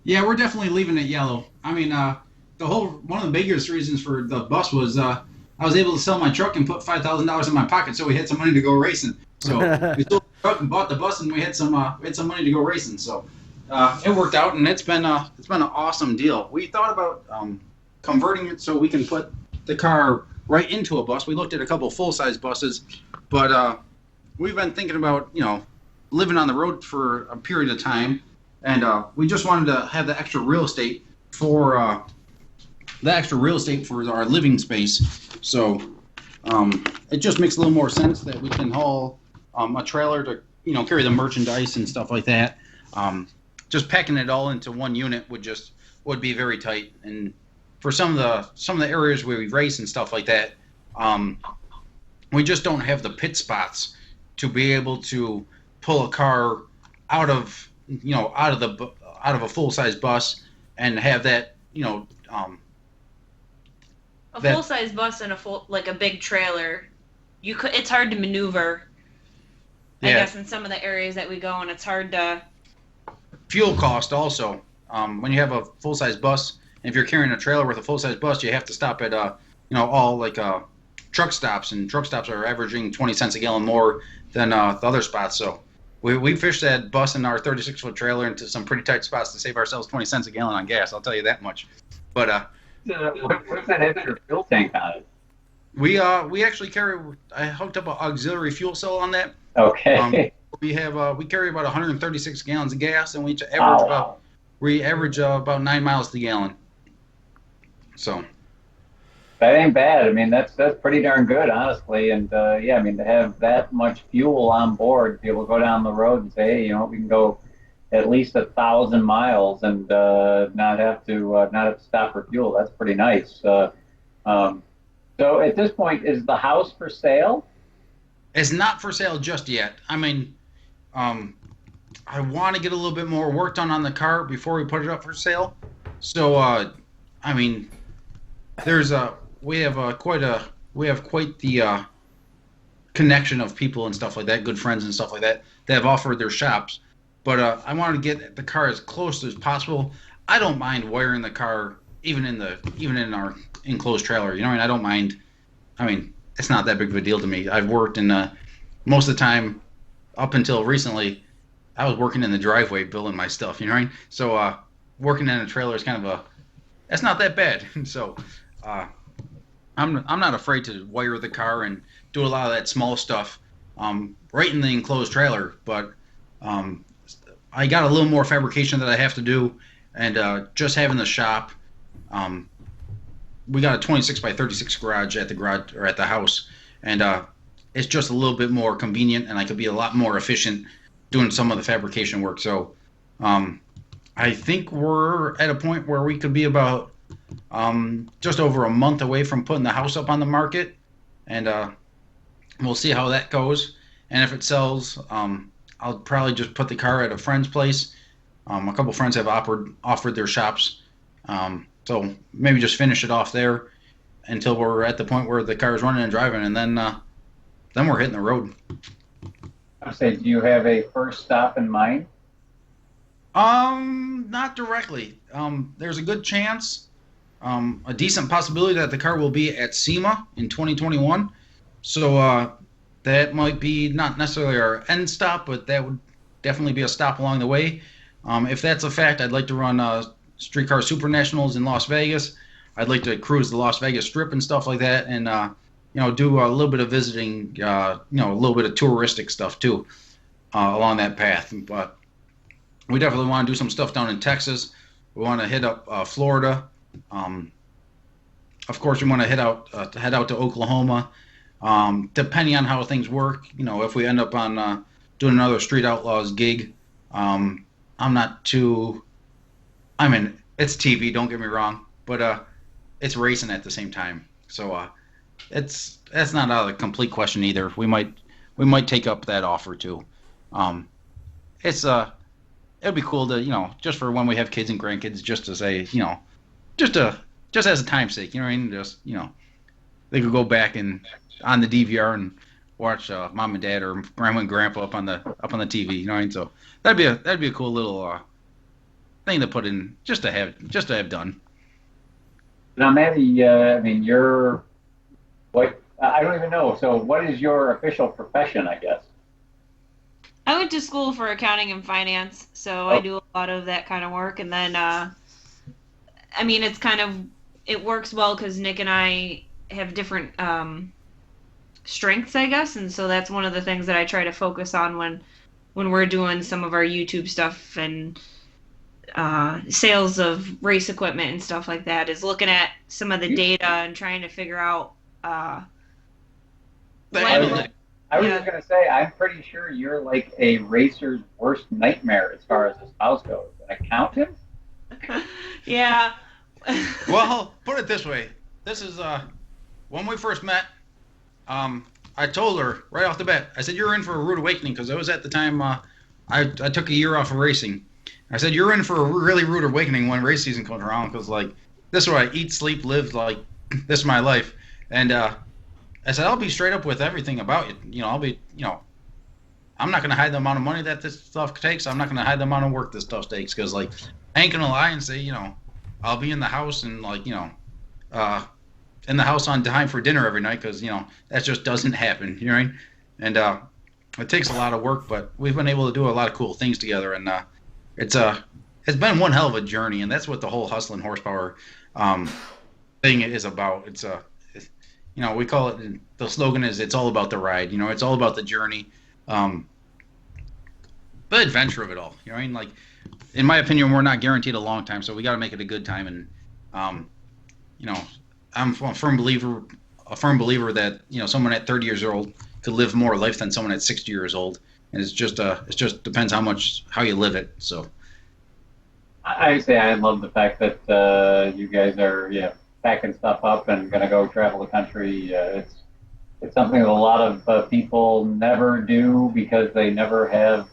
Yeah, we're definitely leaving it yellow. I mean, one of the biggest reasons for the bus was I was able to sell my truck and put $5,000 in my pocket, so we had some money to go racing. So we sold the truck and bought the bus, and we had some money to go racing. So it worked out, and it's been an awesome deal. We thought about converting it so we can put the car right into a bus. We looked at a couple full-size buses, but we've been thinking about living on the road for a period of time. And we just wanted to have the extra real estate for our living space. So it just makes a little more sense that we can haul a trailer to carry the merchandise and stuff like that. Just packing it all into one unit would be very tight. And for some of the areas where we race and stuff like that, we just don't have the pit spots to be able to pull a car out of a full-size bus and have that full-size bus and a big trailer. It's hard to maneuver. I guess in some of the areas that we go in, it's hard to. Fuel cost also. When you have a full-size bus, and if you're carrying a trailer with a full-size bus, you have to stop at all truck stops, and truck stops are averaging 20 cents a gallon more than the other spots. So. We fished that bus in our 36-foot trailer into some pretty tight spots to save ourselves 20 cents a gallon on gas. I'll tell you that much. But what's that extra fuel tank on it? We actually carry. I hooked up an auxiliary fuel cell on that. Okay. We carry about 136 gallons of gas, and we average about 9 miles to the gallon. So. That ain't bad. I mean, that's pretty darn good, honestly. And I mean, to have that much fuel on board, to be able to go down the road and say, hey, we can go at least 1,000 miles and not have to stop for fuel. That's pretty nice. So at this point, is the house for sale? It's not for sale just yet. I mean, I want to get a little bit more work done on the car before we put it up for sale. So, I mean, we have quite the connection of people and stuff like that, good friends and stuff like that have offered their shops. But I wanted to get the car as close as possible. I don't mind wiring the car even in our enclosed trailer. I don't mind. I mean, it's not that big of a deal to me. I've worked in most of the time up until recently. I was working in the driveway building my stuff. So working in a trailer is that's not that bad. So. I'm not afraid to wire the car and do a lot of that small stuff right in the enclosed trailer, but I got a little more fabrication that I have to do, and just having the shop, we got a 26 by 36 garage at the house, and it's just a little bit more convenient, and I could be a lot more efficient doing some of the fabrication work. So I think we're at a point where we could be about just over a month away from putting the house up on the market, and we'll see how that goes. And if it sells, I'll probably just put the car at a friend's place. A couple friends have offered their shops, so maybe just finish it off there until we're at the point where the car is running and driving, and then we're hitting the road. I say, do you have a first stop in mind? Not directly. There's a good chance, a decent possibility that the car will be at SEMA in 2021. So that might be not necessarily our end stop, but that would definitely be a stop along the way. If that's a fact, I'd like to run Streetcar Super Nationals in Las Vegas. I'd like to cruise the Las Vegas Strip and stuff like that, and do a little bit of visiting, a little bit of touristic stuff too, along that path. But we definitely want to do some stuff down in Texas. We want to hit up Florida. Of course, we want to head out to Oklahoma. Depending on how things work, if we end up on doing another Street Outlaws gig, I'm not too. I mean, it's TV. Don't get me wrong, but it's racing at the same time. So that's not out of the complete question either. We might take up that offer too. It'd be cool to just for when we have kids and grandkids, just to say just as a time's sake. You know what I mean? Just they could go back and on the DVR and watch mom and dad or grandma and grandpa up on the TV. You know what I mean? So that'd be a cool little thing to put in just to have done. Now, Maddie, I mean, I don't even know. So, what is your official profession? I guess. I went to school for accounting and finance, so I do a lot of that kind of work. And then, I mean, it works well because Nick and I have different strengths, I guess, and so that's one of the things that I try to focus on when we're doing some of our YouTube stuff and sales of race equipment and stuff like that, is looking at some of the data and trying to figure out. I was just going to say, I'm pretty sure you're like a racer's worst nightmare as far as the spouse goes. An accountant? Yeah. Well, put it this way. This is when we first met. I told her right off the bat. I said, "You're in for a rude awakening," because it was at the time I took a year off of racing. I said, "You're in for a really rude awakening when race season comes around, because like this is what I eat, sleep, live. Like this is my life." And I said, "I'll be straight up with everything about it. You know, I'm not going to hide the amount of money that this stuff takes. I'm not going to hide the amount of work this stuff takes, because like I ain't going to lie and say, I'll be in the house and like, in the house on time for dinner every night, because, that just doesn't happen. You know what I mean? And it takes a lot of work, but we've been able to do a lot of cool things together, and it's been one hell of a journey, and that's what the whole Hustlin' Horsepower thing is about. We call it, the slogan is, it's all about the ride. It's all about the journey, the adventure of it all. You know what I mean? Like, in my opinion, we're not guaranteed a long time, so we got to make it a good time. And I'm a firm believer that someone at 30 years old could live more life than someone at 60 years old, and it just depends how you live it. So I say I love the fact that you guys are packing stuff up and going to go travel the country. It's something that a lot of people never do because they never have,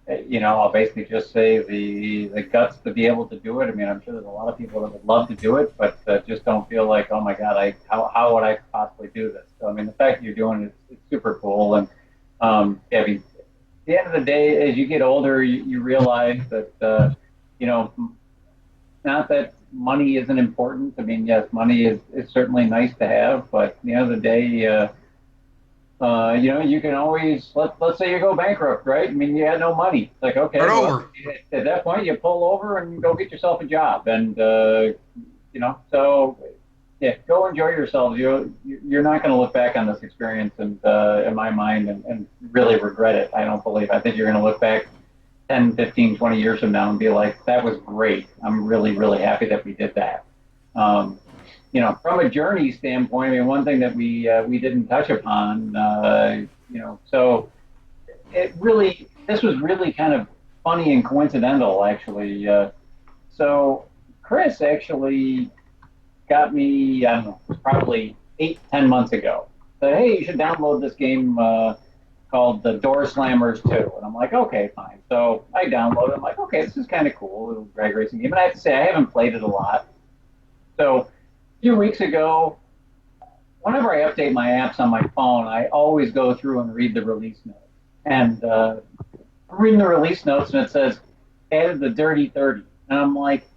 I'll basically just say the guts to be able to do it. I mean, I'm sure there's a lot of people that would love to do it, but just don't feel like, oh my God, how would I possibly do this? So, I mean, the fact that you're doing it, it's super cool. And I mean, at the end of the day, as you get older, you realize that, not that money isn't important. I mean, yes, money is certainly nice to have, but at the end of the day, you can always, let's say you go bankrupt, right? I mean, you had no money. It's like, okay, well, at that point, you pull over and go get yourself a job. And, so, yeah, go enjoy yourselves. You're not going to look back on this experience and, in my mind, and really regret it. I think you're going to look back 10, 15, 20 years from now and be like, that was great. I'm really, really happy that we did that. From a journey standpoint, I mean, one thing that we didn't touch upon, so this was really kind of funny and coincidental, actually. So Chris actually got me, I don't know, probably 8-10 months ago. Said, hey, you should download this game called the Door Slammers 2. And I'm like, okay, fine. So I downloaded it. I'm like, okay, this is kind of cool, a little drag racing game. And I have to say, I haven't played it a lot. So a few weeks ago, whenever I update my apps on my phone, I always go through and read the release notes. And I'm reading the release notes, and it says, added the Dirty 30. And I'm like,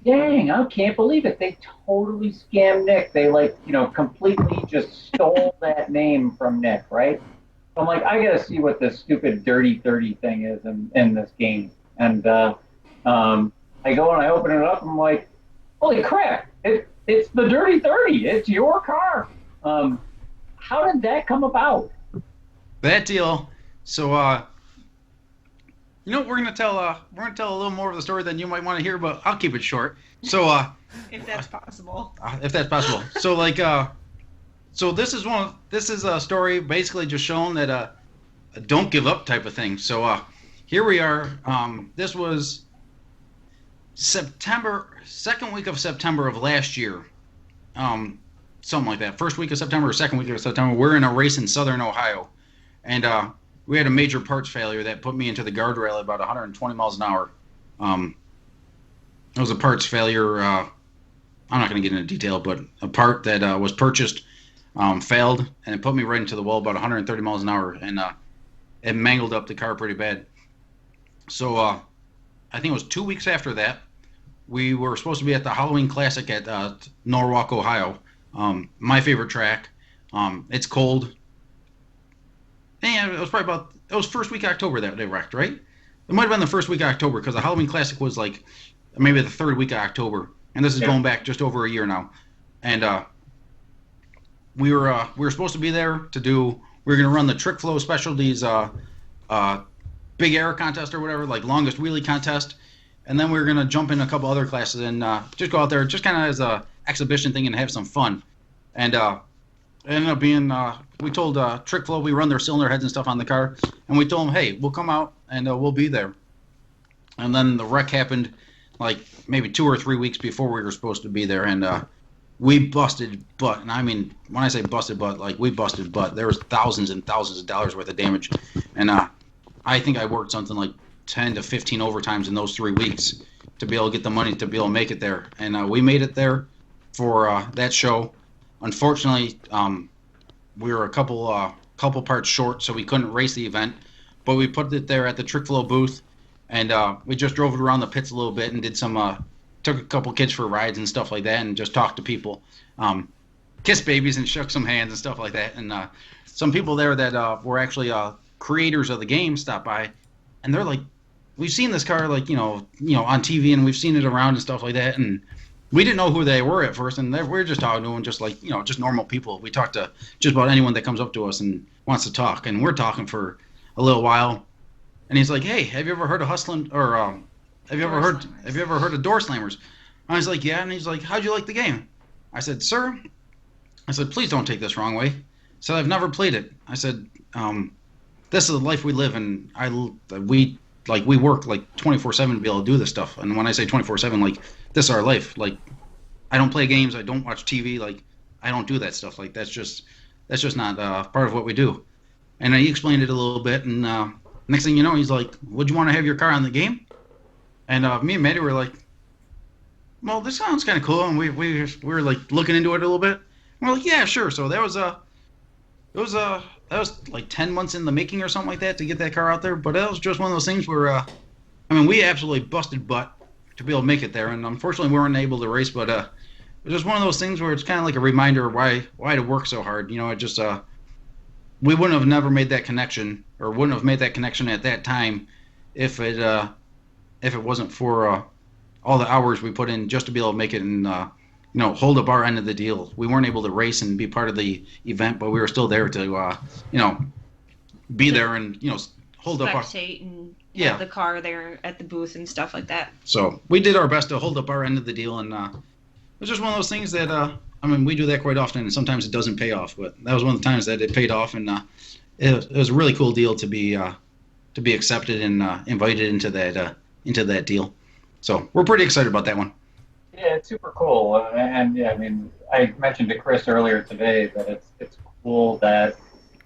dang, I can't believe it. They totally scammed Nick. They, completely just stole that name from Nick, right? I'm like, I got to see what this stupid Dirty 30 thing is in this game. And I go and I open it up, and I'm like, holy crap, it's the Dirty 30. It's your car. How did that come about? That deal. So, we're gonna tell a little more of the story than you might want to hear, but I'll keep it short. So, if that's possible. So so this is a story basically just showing that a don't give up type of thing. So here we are. This was second week of September of last year. Something like that. First week of September or second week of September. We're in a race in Southern Ohio, and we had a major parts failure that put me into the guardrail at about 120 miles an hour. It was a parts failure. I'm not going to get into detail, but a part that was purchased failed, and it put me right into the wall about 130 miles an hour, and it mangled up the car pretty bad. So I think it was 2 weeks after that, we were supposed to be at the Halloween Classic at Norwalk, Ohio. My favorite track. It's cold. And it was probably it was first week of October that they wrecked, right? It might have been the first week of October because the Halloween Classic was like maybe the third week of October, and this is going back just over a year now. And we were supposed to be there to do. We were going to run the Trick Flow Specialties big air contest or whatever, like longest wheelie contest, and then we were going to jump in a couple other classes and just go out there just kind of as a exhibition thing and have some fun. And it ended up being we told Trick Flow, we run their cylinder heads and stuff on the car, and we told them, hey, we'll come out and we'll be there. And then the wreck happened like maybe 2 or 3 weeks before we were supposed to be there, and we busted butt. And I mean, when I say busted butt, like we busted butt. There was thousands and thousands of dollars worth of damage, and I think I worked something like 10 to 15 overtimes in those 3 weeks to be able to get the money to be able to make it there. And we made it there for that show. Unfortunately, we were a couple parts short, so we couldn't race the event. But we put it there at the Trick Flow booth, and we just drove it around the pits a little bit and did some took a couple kids for rides and stuff like that, and just talked to people, kissed babies and shook some hands and stuff like that. And some people there that were actually creators of the game stopped by, and they're like, we've seen this car like you know on TV, and we've seen it around and stuff like that, and we didn't know who they were at first, and we're just talking to them just like just normal people. We talk to just about anyone that comes up to us and wants to talk, and we're talking for a little while, and he's like, hey, have you ever heard of hustling, or have you ever heard of door slammers? And I was like, yeah. And he's like, how'd you like the game? I said, sir, please don't take this wrong way. I said, I've never played it. I said, this is the life we live, and we work like 24/7 to be able to do this stuff. And when I say 24/7, like this is our life. Like I don't play games, I don't watch TV, like I don't do that stuff. Like that's just not part of what we do. And he explained it a little bit, and next thing you know, he's like, would you want to have your car on the game? And me and Maddie were like, well, this sounds kind of cool, and we were like looking into it a little bit. And we're like, yeah, sure. So that was like 10 months in the making or something like that to get that car out there. But that was just one of those things where, I mean, we absolutely busted butt to be able to make it there. And unfortunately, we weren't able to race. But it was just one of those things where it's kind of like a reminder of why to work so hard. It just, we wouldn't have never made that connection, or wouldn't have made that connection at that time if it wasn't for all the hours we put in just to be able to make it and, hold up our end of the deal. We weren't able to race and be part of the event, but we were still there to, be there and, hold up our... Spectate and have the car there at the booth and stuff like that. So we did our best to hold up our end of the deal, and it was just one of those things that, we do that quite often, and sometimes it doesn't pay off, but that was one of the times that it paid off, and it was a really cool deal to be accepted and invited into that deal. So we're pretty excited about that one. Yeah, it's super cool. And yeah, I mean, I mentioned to Chris earlier today that it's cool that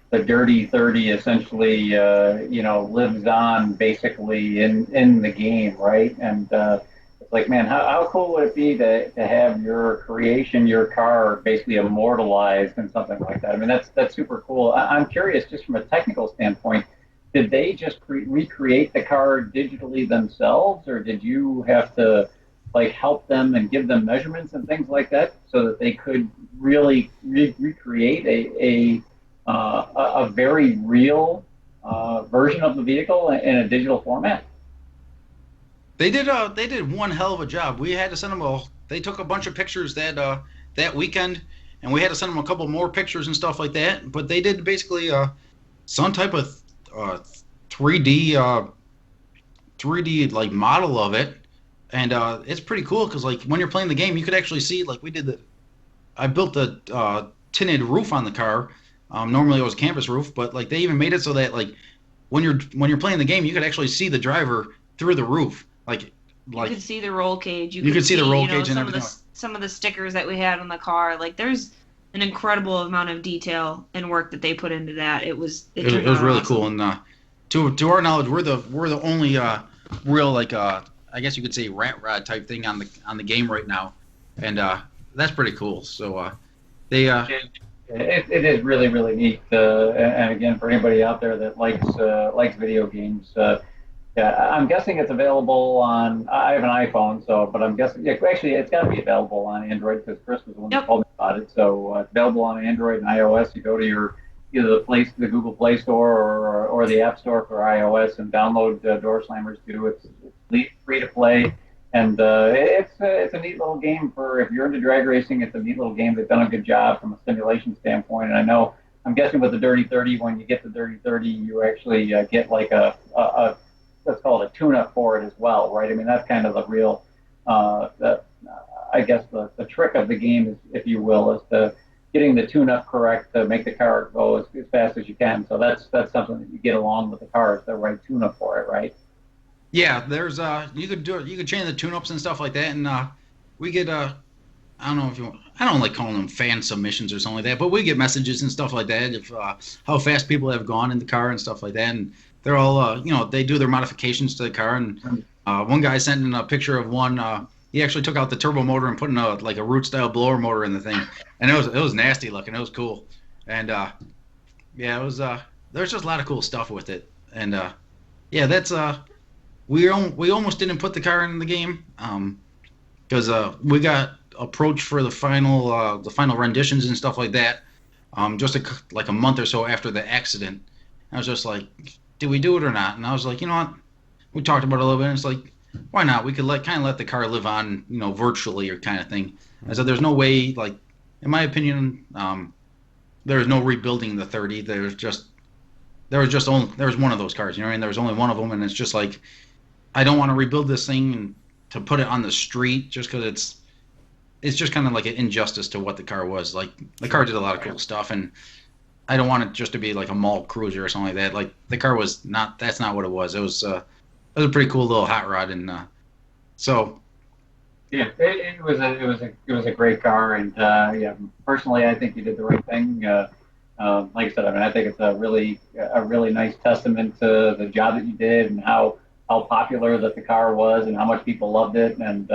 the Dirty 30 essentially, lives on basically in the game, right? And it's like, man, how cool would it be to have your creation, your car, basically immortalized and something like that? I mean, that's super cool. I'm curious, just from a technical standpoint, did they just recreate the car digitally themselves, or did you have to help them and give them measurements and things like that so that they could really recreate a very real version of the vehicle in a digital format? They did one hell of a job. We had to send them they took a bunch of pictures that weekend, and we had to send them a couple more pictures and stuff like that. But they did basically some type of 3D like model of it, and it's pretty cool because like when you're playing the game, you could actually see like I built a tinted roof on the car. Normally it was a campus roof, but like they even made it so that like when you're playing the game, you could actually see the driver through the roof. Like you could see the roll cage. You could see the roll cage and everything. Some of the stickers that we had on the car, like there's an incredible amount of detail and work that they put into that. It was really awesome. Cool, and to our knowledge, we're the only real like I guess you could say rat rod type thing on the game right now, and that's pretty cool. So they It is really, really neat. And again, for anybody out there that likes video games, yeah, I'm guessing it's available on. I have an iPhone, but I'm guessing actually it's got to be available on Android because Chris was the one that told me about it. So it's available on Android and iOS. You go to either the Google Play Store or the App Store for iOS and download Door Slammers 2. It's free to play. And it's a neat little game for if you're into drag racing. It's a neat little game. They've done a good job from a simulation standpoint. And I'm guessing with the Dirty 30, when you get the Dirty 30, you actually get like a let's call it a tune-up for it as well, right? I mean, that's kind of the real, I guess the trick of the game, is, if you will, is getting the tune-up correct to make the car go as fast as you can. So that's something that you get along with the car, is the right tune-up for it, right? Yeah, there's you could change the tune-ups and stuff like that, and we get I don't know if you want, I don't like calling them fan submissions or something like that, but we get messages and stuff like that of how fast people have gone in the car and stuff like that, and they're all they do their modifications to the car, and one guy sent in a picture of one. He actually took out the turbo motor and put in a root style blower motor in the thing, and it was nasty looking. It was cool, and yeah, it was there's just a lot of cool stuff with it, and yeah, that's we almost didn't put the car in the game because we got approached for the final renditions and stuff like that just like a month or so after the accident. I was just like, do we do it or not? And I was like, you know what? We talked about it a little bit, and it's like, why not? We could let the car live on, virtually or kind of thing. I said, there's no way, like, in my opinion, there's no rebuilding the 30. There was one of those cars, you know what I mean? There was only one of them, and it's just like, I don't want to rebuild this thing and to put it on the street just because it's just kind of like an injustice to what the car was. Like, the car did a lot of cool stuff, and I don't want it just to be like a mall cruiser or something like that. Like, the car was not. That's not what it was. It was a pretty cool little hot rod, and so. Yeah, it was a great car, and yeah, personally, I think you did the right thing. Like I said, I mean, I think it's a really nice testament to the job that you did and how popular that the car was and how much people loved it. And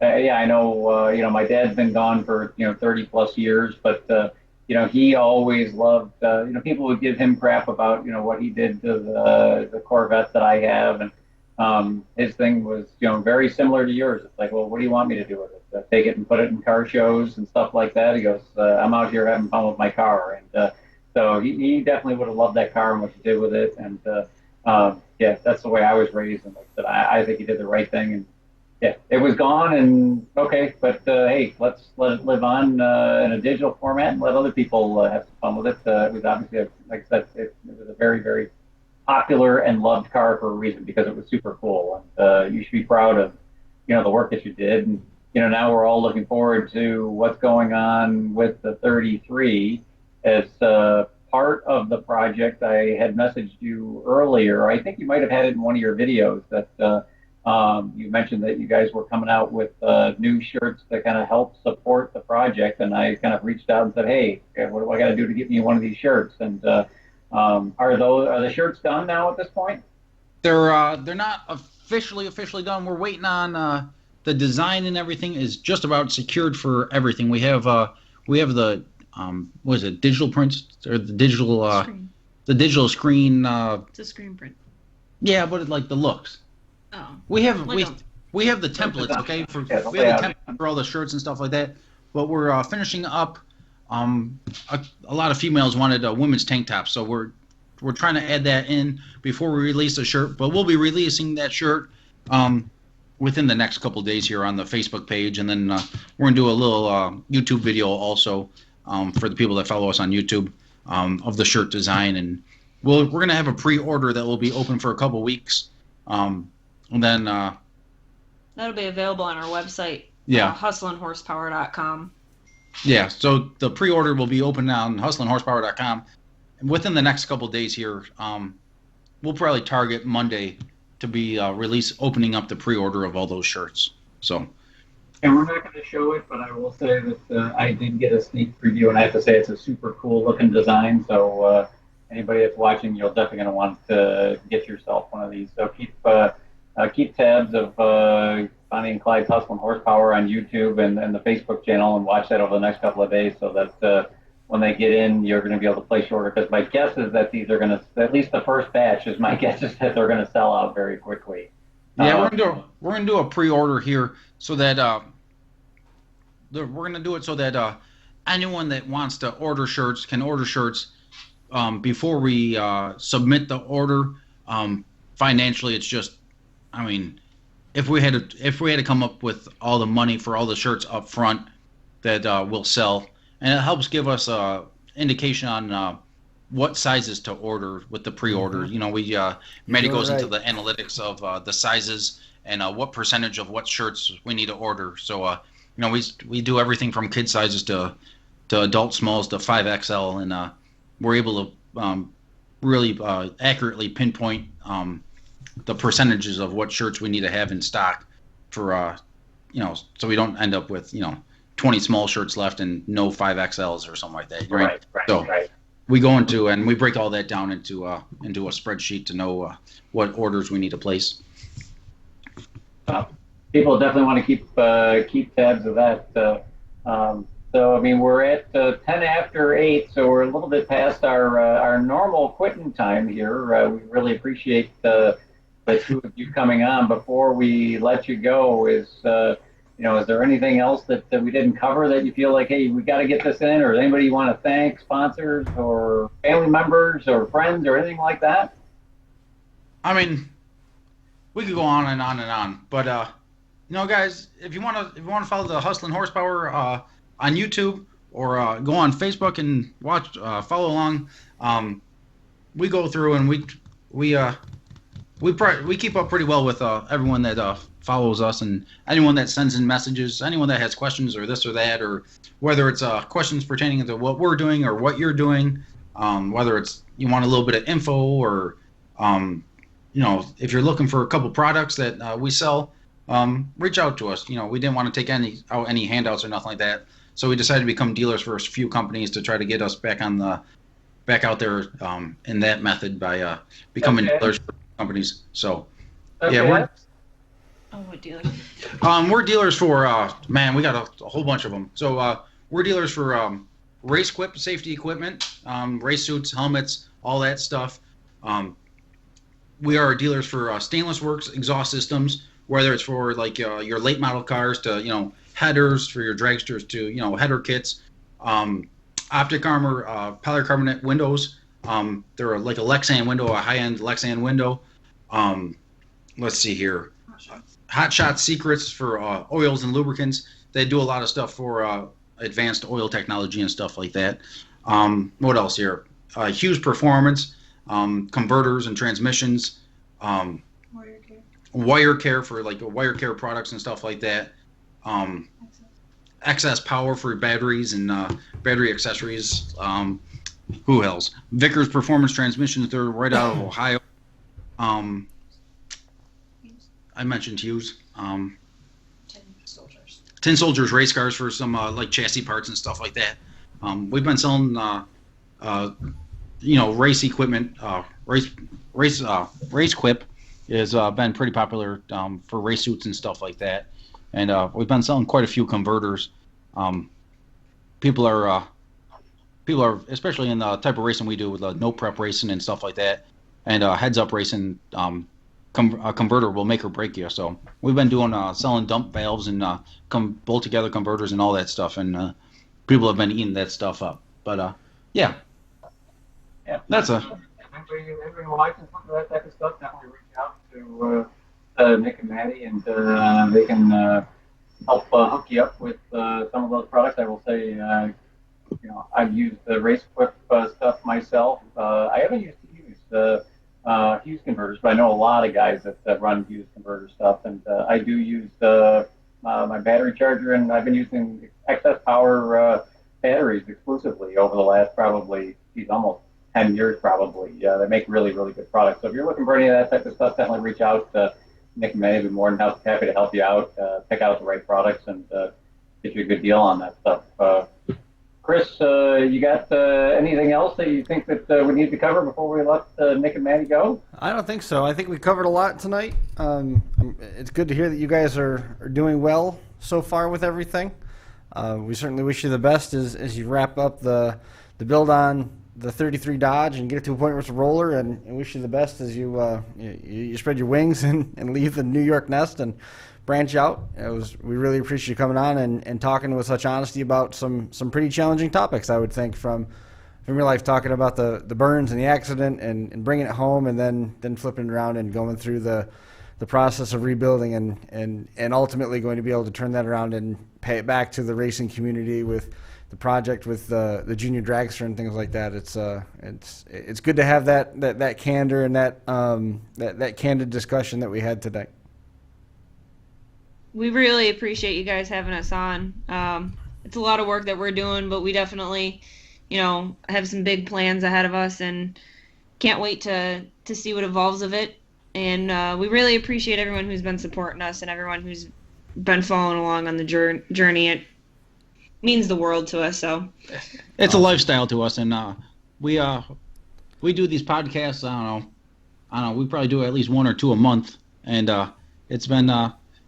yeah, I know, my dad's been gone for 30 plus years, but he always loved. People would give him crap about what he did to the Corvette that I have, and his thing was very similar to yours. It's like, well, what do you want me to do with it? Take it and put it in car shows and stuff like that. He goes, I'm out here having fun with my car, and so he definitely would have loved that car and what you did with it. And yeah, that's the way I was raised, and like I said, I think he did the right thing. And yeah, it was gone, and okay, but hey, let's let it live on in a digital format and let other people have some fun with it. It was obviously, like I said, it was a very, very popular and loved car for a reason, because it was super cool, and you should be proud of the work that you did. And now we're all looking forward to what's going on with the 33 as part of the project. I had messaged you earlier. I think you might have had it in one of your videos that you mentioned that you guys were coming out with new shirts to kind of help support the project, and I kind of reached out and said, hey, what do I got to do to get me one of these shirts? And are the shirts done now at this point? They're not officially done. We're waiting on the design, and everything is just about secured for everything. We have the what is it, digital prints, or the digital Screen. The digital screen. It's a screen print. Yeah, but like the looks. Oh. We have the templates, okay? We have the templates for all the shirts and stuff like that. But we're finishing up. A lot of females wanted women's tank tops, so we're trying to add that in before we release the shirt. But we'll be releasing that shirt within the next couple of days here on the Facebook page, and then we're gonna do a little YouTube video also for the people that follow us on YouTube of the shirt design, and we're gonna have a pre-order that will be open for a couple weeks, and then that'll be available on our website. Yeah. hustleandhorsepower.com. Yeah, so the pre-order will be open on hustleandhorsepower.com. And within the next couple of days here, we'll probably target Monday to be opening up the pre-order of all those shirts. So. And we're not going to show it, but I will say that I did get a sneak preview, and I have to say it's a super cool looking design. So anybody that's watching, you're definitely going to want to get yourself one of these. So keep tabs of Bonnie and Clyde's Hustle and Horsepower on YouTube and the Facebook channel, and watch that over the next couple of days, so that when they get in, you're going to be able to place your order? Because my guess is that these are going to, at least the first batch is my guess is that they're going to sell out very quickly. Yeah, we're gonna do a pre-order here so that we're gonna do it so that anyone that wants to order shirts can order shirts before we submit the order. Financially, it's just, I mean, if we had to come up with all the money for all the shirts up front that we'll sell, and it helps give us a indication on what sizes to order with the pre-order. Mm-hmm. You know, Maddie goes right. into the analytics of the sizes and what percentage of what shirts we need to order. So, you know, we do everything from kid sizes to adult smalls to 5XL, and we're able to really accurately pinpoint the percentages of what shirts we need to have in stock for, you know, so we don't end up with, you know, 20 small shirts left and no 5XLs or something like that. Right. So we go into, and we break all that down into a spreadsheet to know what orders we need to place. People definitely want to keep tabs of that. So I mean, we're at 10 after 8, so we're a little bit past our normal quitting time here. We really appreciate the two of you coming on. Before we let you go, is there anything else that we didn't cover that you feel like, hey, we got to get this in, or anybody you want to thank, sponsors or family members or friends or anything like that? I mean, we could go on and on and on, but you know, guys, if you want to follow the Hustlin' Horsepower on YouTube or go on Facebook and watch, follow along, we go through and we keep up pretty well with everyone that follows us, and anyone that sends in messages, anyone that has questions or this or that, or whether it's questions pertaining to what we're doing or what you're doing, whether it's you want a little bit of info or you know, if you're looking for a couple products that we sell, reach out to us. You know, we didn't want to take any handouts or nothing like that, so we decided to become dealers for a few companies to try to get us back out there in that method by becoming dealers for companies. So yeah, what dealer? we're dealers for man, we got a whole bunch of them. So we're dealers for race safety equipment, race suits, helmets, all that stuff. We are dealers for Stainless Works exhaust systems, whether it's for like your late model cars to, you know, headers for your dragsters to, you know, header kits, optic armor, polycarbonate windows. They're like a Lexan window, a high-end Lexan window. Let's see here. Hot Shot Secrets for oils and lubricants. They do a lot of stuff for advanced oil technology and stuff like that. What else here? Hughes Performance, converters and transmissions. Wire care for like wire care products and stuff like that. Excess power for batteries and battery accessories. Who else? Vickers Performance Transmissions. They're right out of Ohio. I mentioned Hughes. Tin Soldiers race cars for some like chassis parts and stuff like that. We've been selling you know, race equipment. Race Quip has been pretty popular for race suits and stuff like that, and we've been selling quite a few converters. People are especially in the type of racing we do with no prep racing and stuff like that, and heads up racing. A converter will make or break you. So we've been doing selling dump valves and bolt together converters and all that stuff, and people have been eating that stuff up. But yeah, that's Everybody would like to look at that type of stuff, definitely reach out to Nick and Maddie, and they can help hook you up with some of those products. I will say, you know, I've used the Race Quip stuff myself. I haven't used Hughes converters, but I know a lot of guys that run Hughes converter stuff, and I do use my battery charger, and I've been using excess power batteries exclusively over the last probably almost 10 years probably. They make really, really good products. So if you're looking for any of that type of stuff, definitely reach out to Nick and May. I'd be more than happy to help you out, pick out the right products, and get you a good deal on that stuff. Chris, you got anything else that you think that we need to cover before we let Nick and Maddie go? I don't think so. I think we covered a lot tonight. It's good to hear that you guys are doing well so far with everything. We certainly wish you the best as you wrap up the build on the 33 Dodge and get it to a point where it's a roller, and wish you the best as you spread your wings and leave the New York nest and branch out. We really appreciate you coming on and talking with such honesty about some pretty challenging topics, I would think, from your life, talking about the burns and the accident and bringing it home, and then flipping it around and going through the process of rebuilding and ultimately going to be able to turn that around and pay it back to the racing community with the project with the junior dragster and things like that. It's good to have that candor and that candid discussion that we had today. We really appreciate you guys having us on. It's a lot of work that we're doing, but we definitely, have some big plans ahead of us and can't wait to see what evolves of it. And we really appreciate everyone who's been supporting us and everyone who's been following along on the journey. It means the world to us. So it's a lifestyle to us, and we do these podcasts. I don't know. We probably do at least one or two a month, and it's been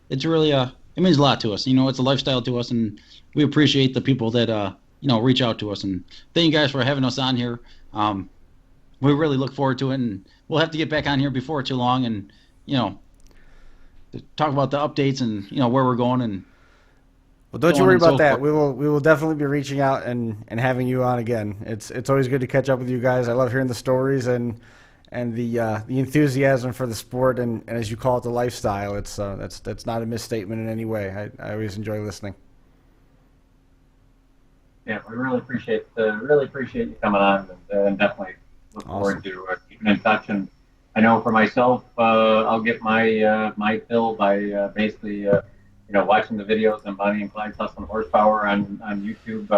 it's really it means a lot to us. It's a lifestyle to us, and we appreciate the people that reach out to us. And thank you guys for having us on here. We really look forward to it, and we'll have to get back on here before too long, and to talk about the updates and where we're going. And well, don't you worry about that. We will definitely be reaching out and having you on again. It's always good to catch up with you guys. I love hearing the stories and the enthusiasm for the sport and as you call it, the lifestyle. That's not a misstatement in any way. I always enjoy listening. Yeah, we really appreciate you coming on, and definitely look forward to keeping in touch. And I know for myself, I'll get my fill by basically watching the videos on Bonnie and Clyde's Hustle and Horsepower on YouTube.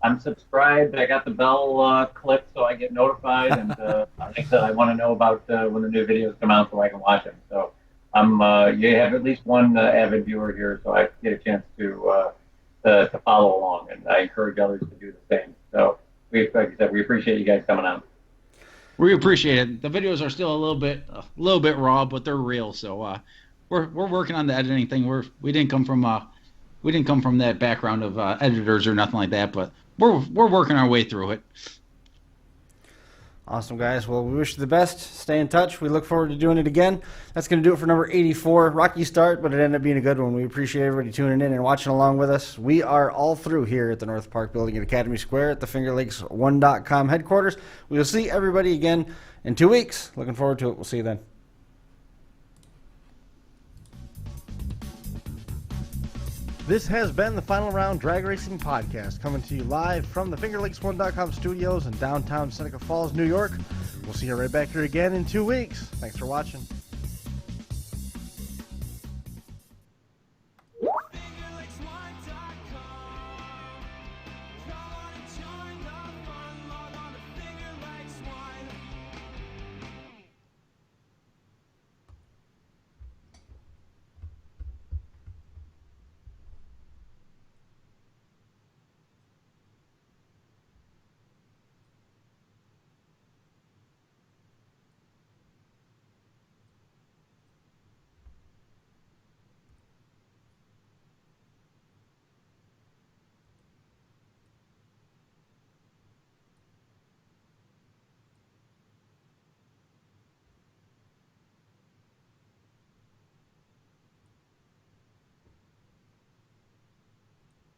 I'm subscribed. I got the bell clicked so I get notified, and like I said, I want to know about when the new videos come out so I can watch them. So you have at least one avid viewer here, so I get a chance to follow along, and I encourage others to do the same. So like I said, we appreciate you guys coming on. We appreciate it. The videos are still a little bit raw, but they're real. So we're working on the editing thing. We didn't come from that background of editors or nothing like that, but we're working our way through it. Awesome, guys. Well, we wish you the best. Stay in touch. We look forward to doing it again. That's going to do it for number 84. Rocky start, but it ended up being a good one. We appreciate everybody tuning in and watching along with us. We are all through here at the North Park Building at Academy Square at the FingerLakes1.com headquarters. We will see everybody again in 2 weeks. Looking forward to it. We'll see you then. This has been the Final Round Drag Racing Podcast, coming to you live from the FingerLakes1.com studios in downtown Seneca Falls, New York. We'll see you right back here again in 2 weeks. Thanks for watching.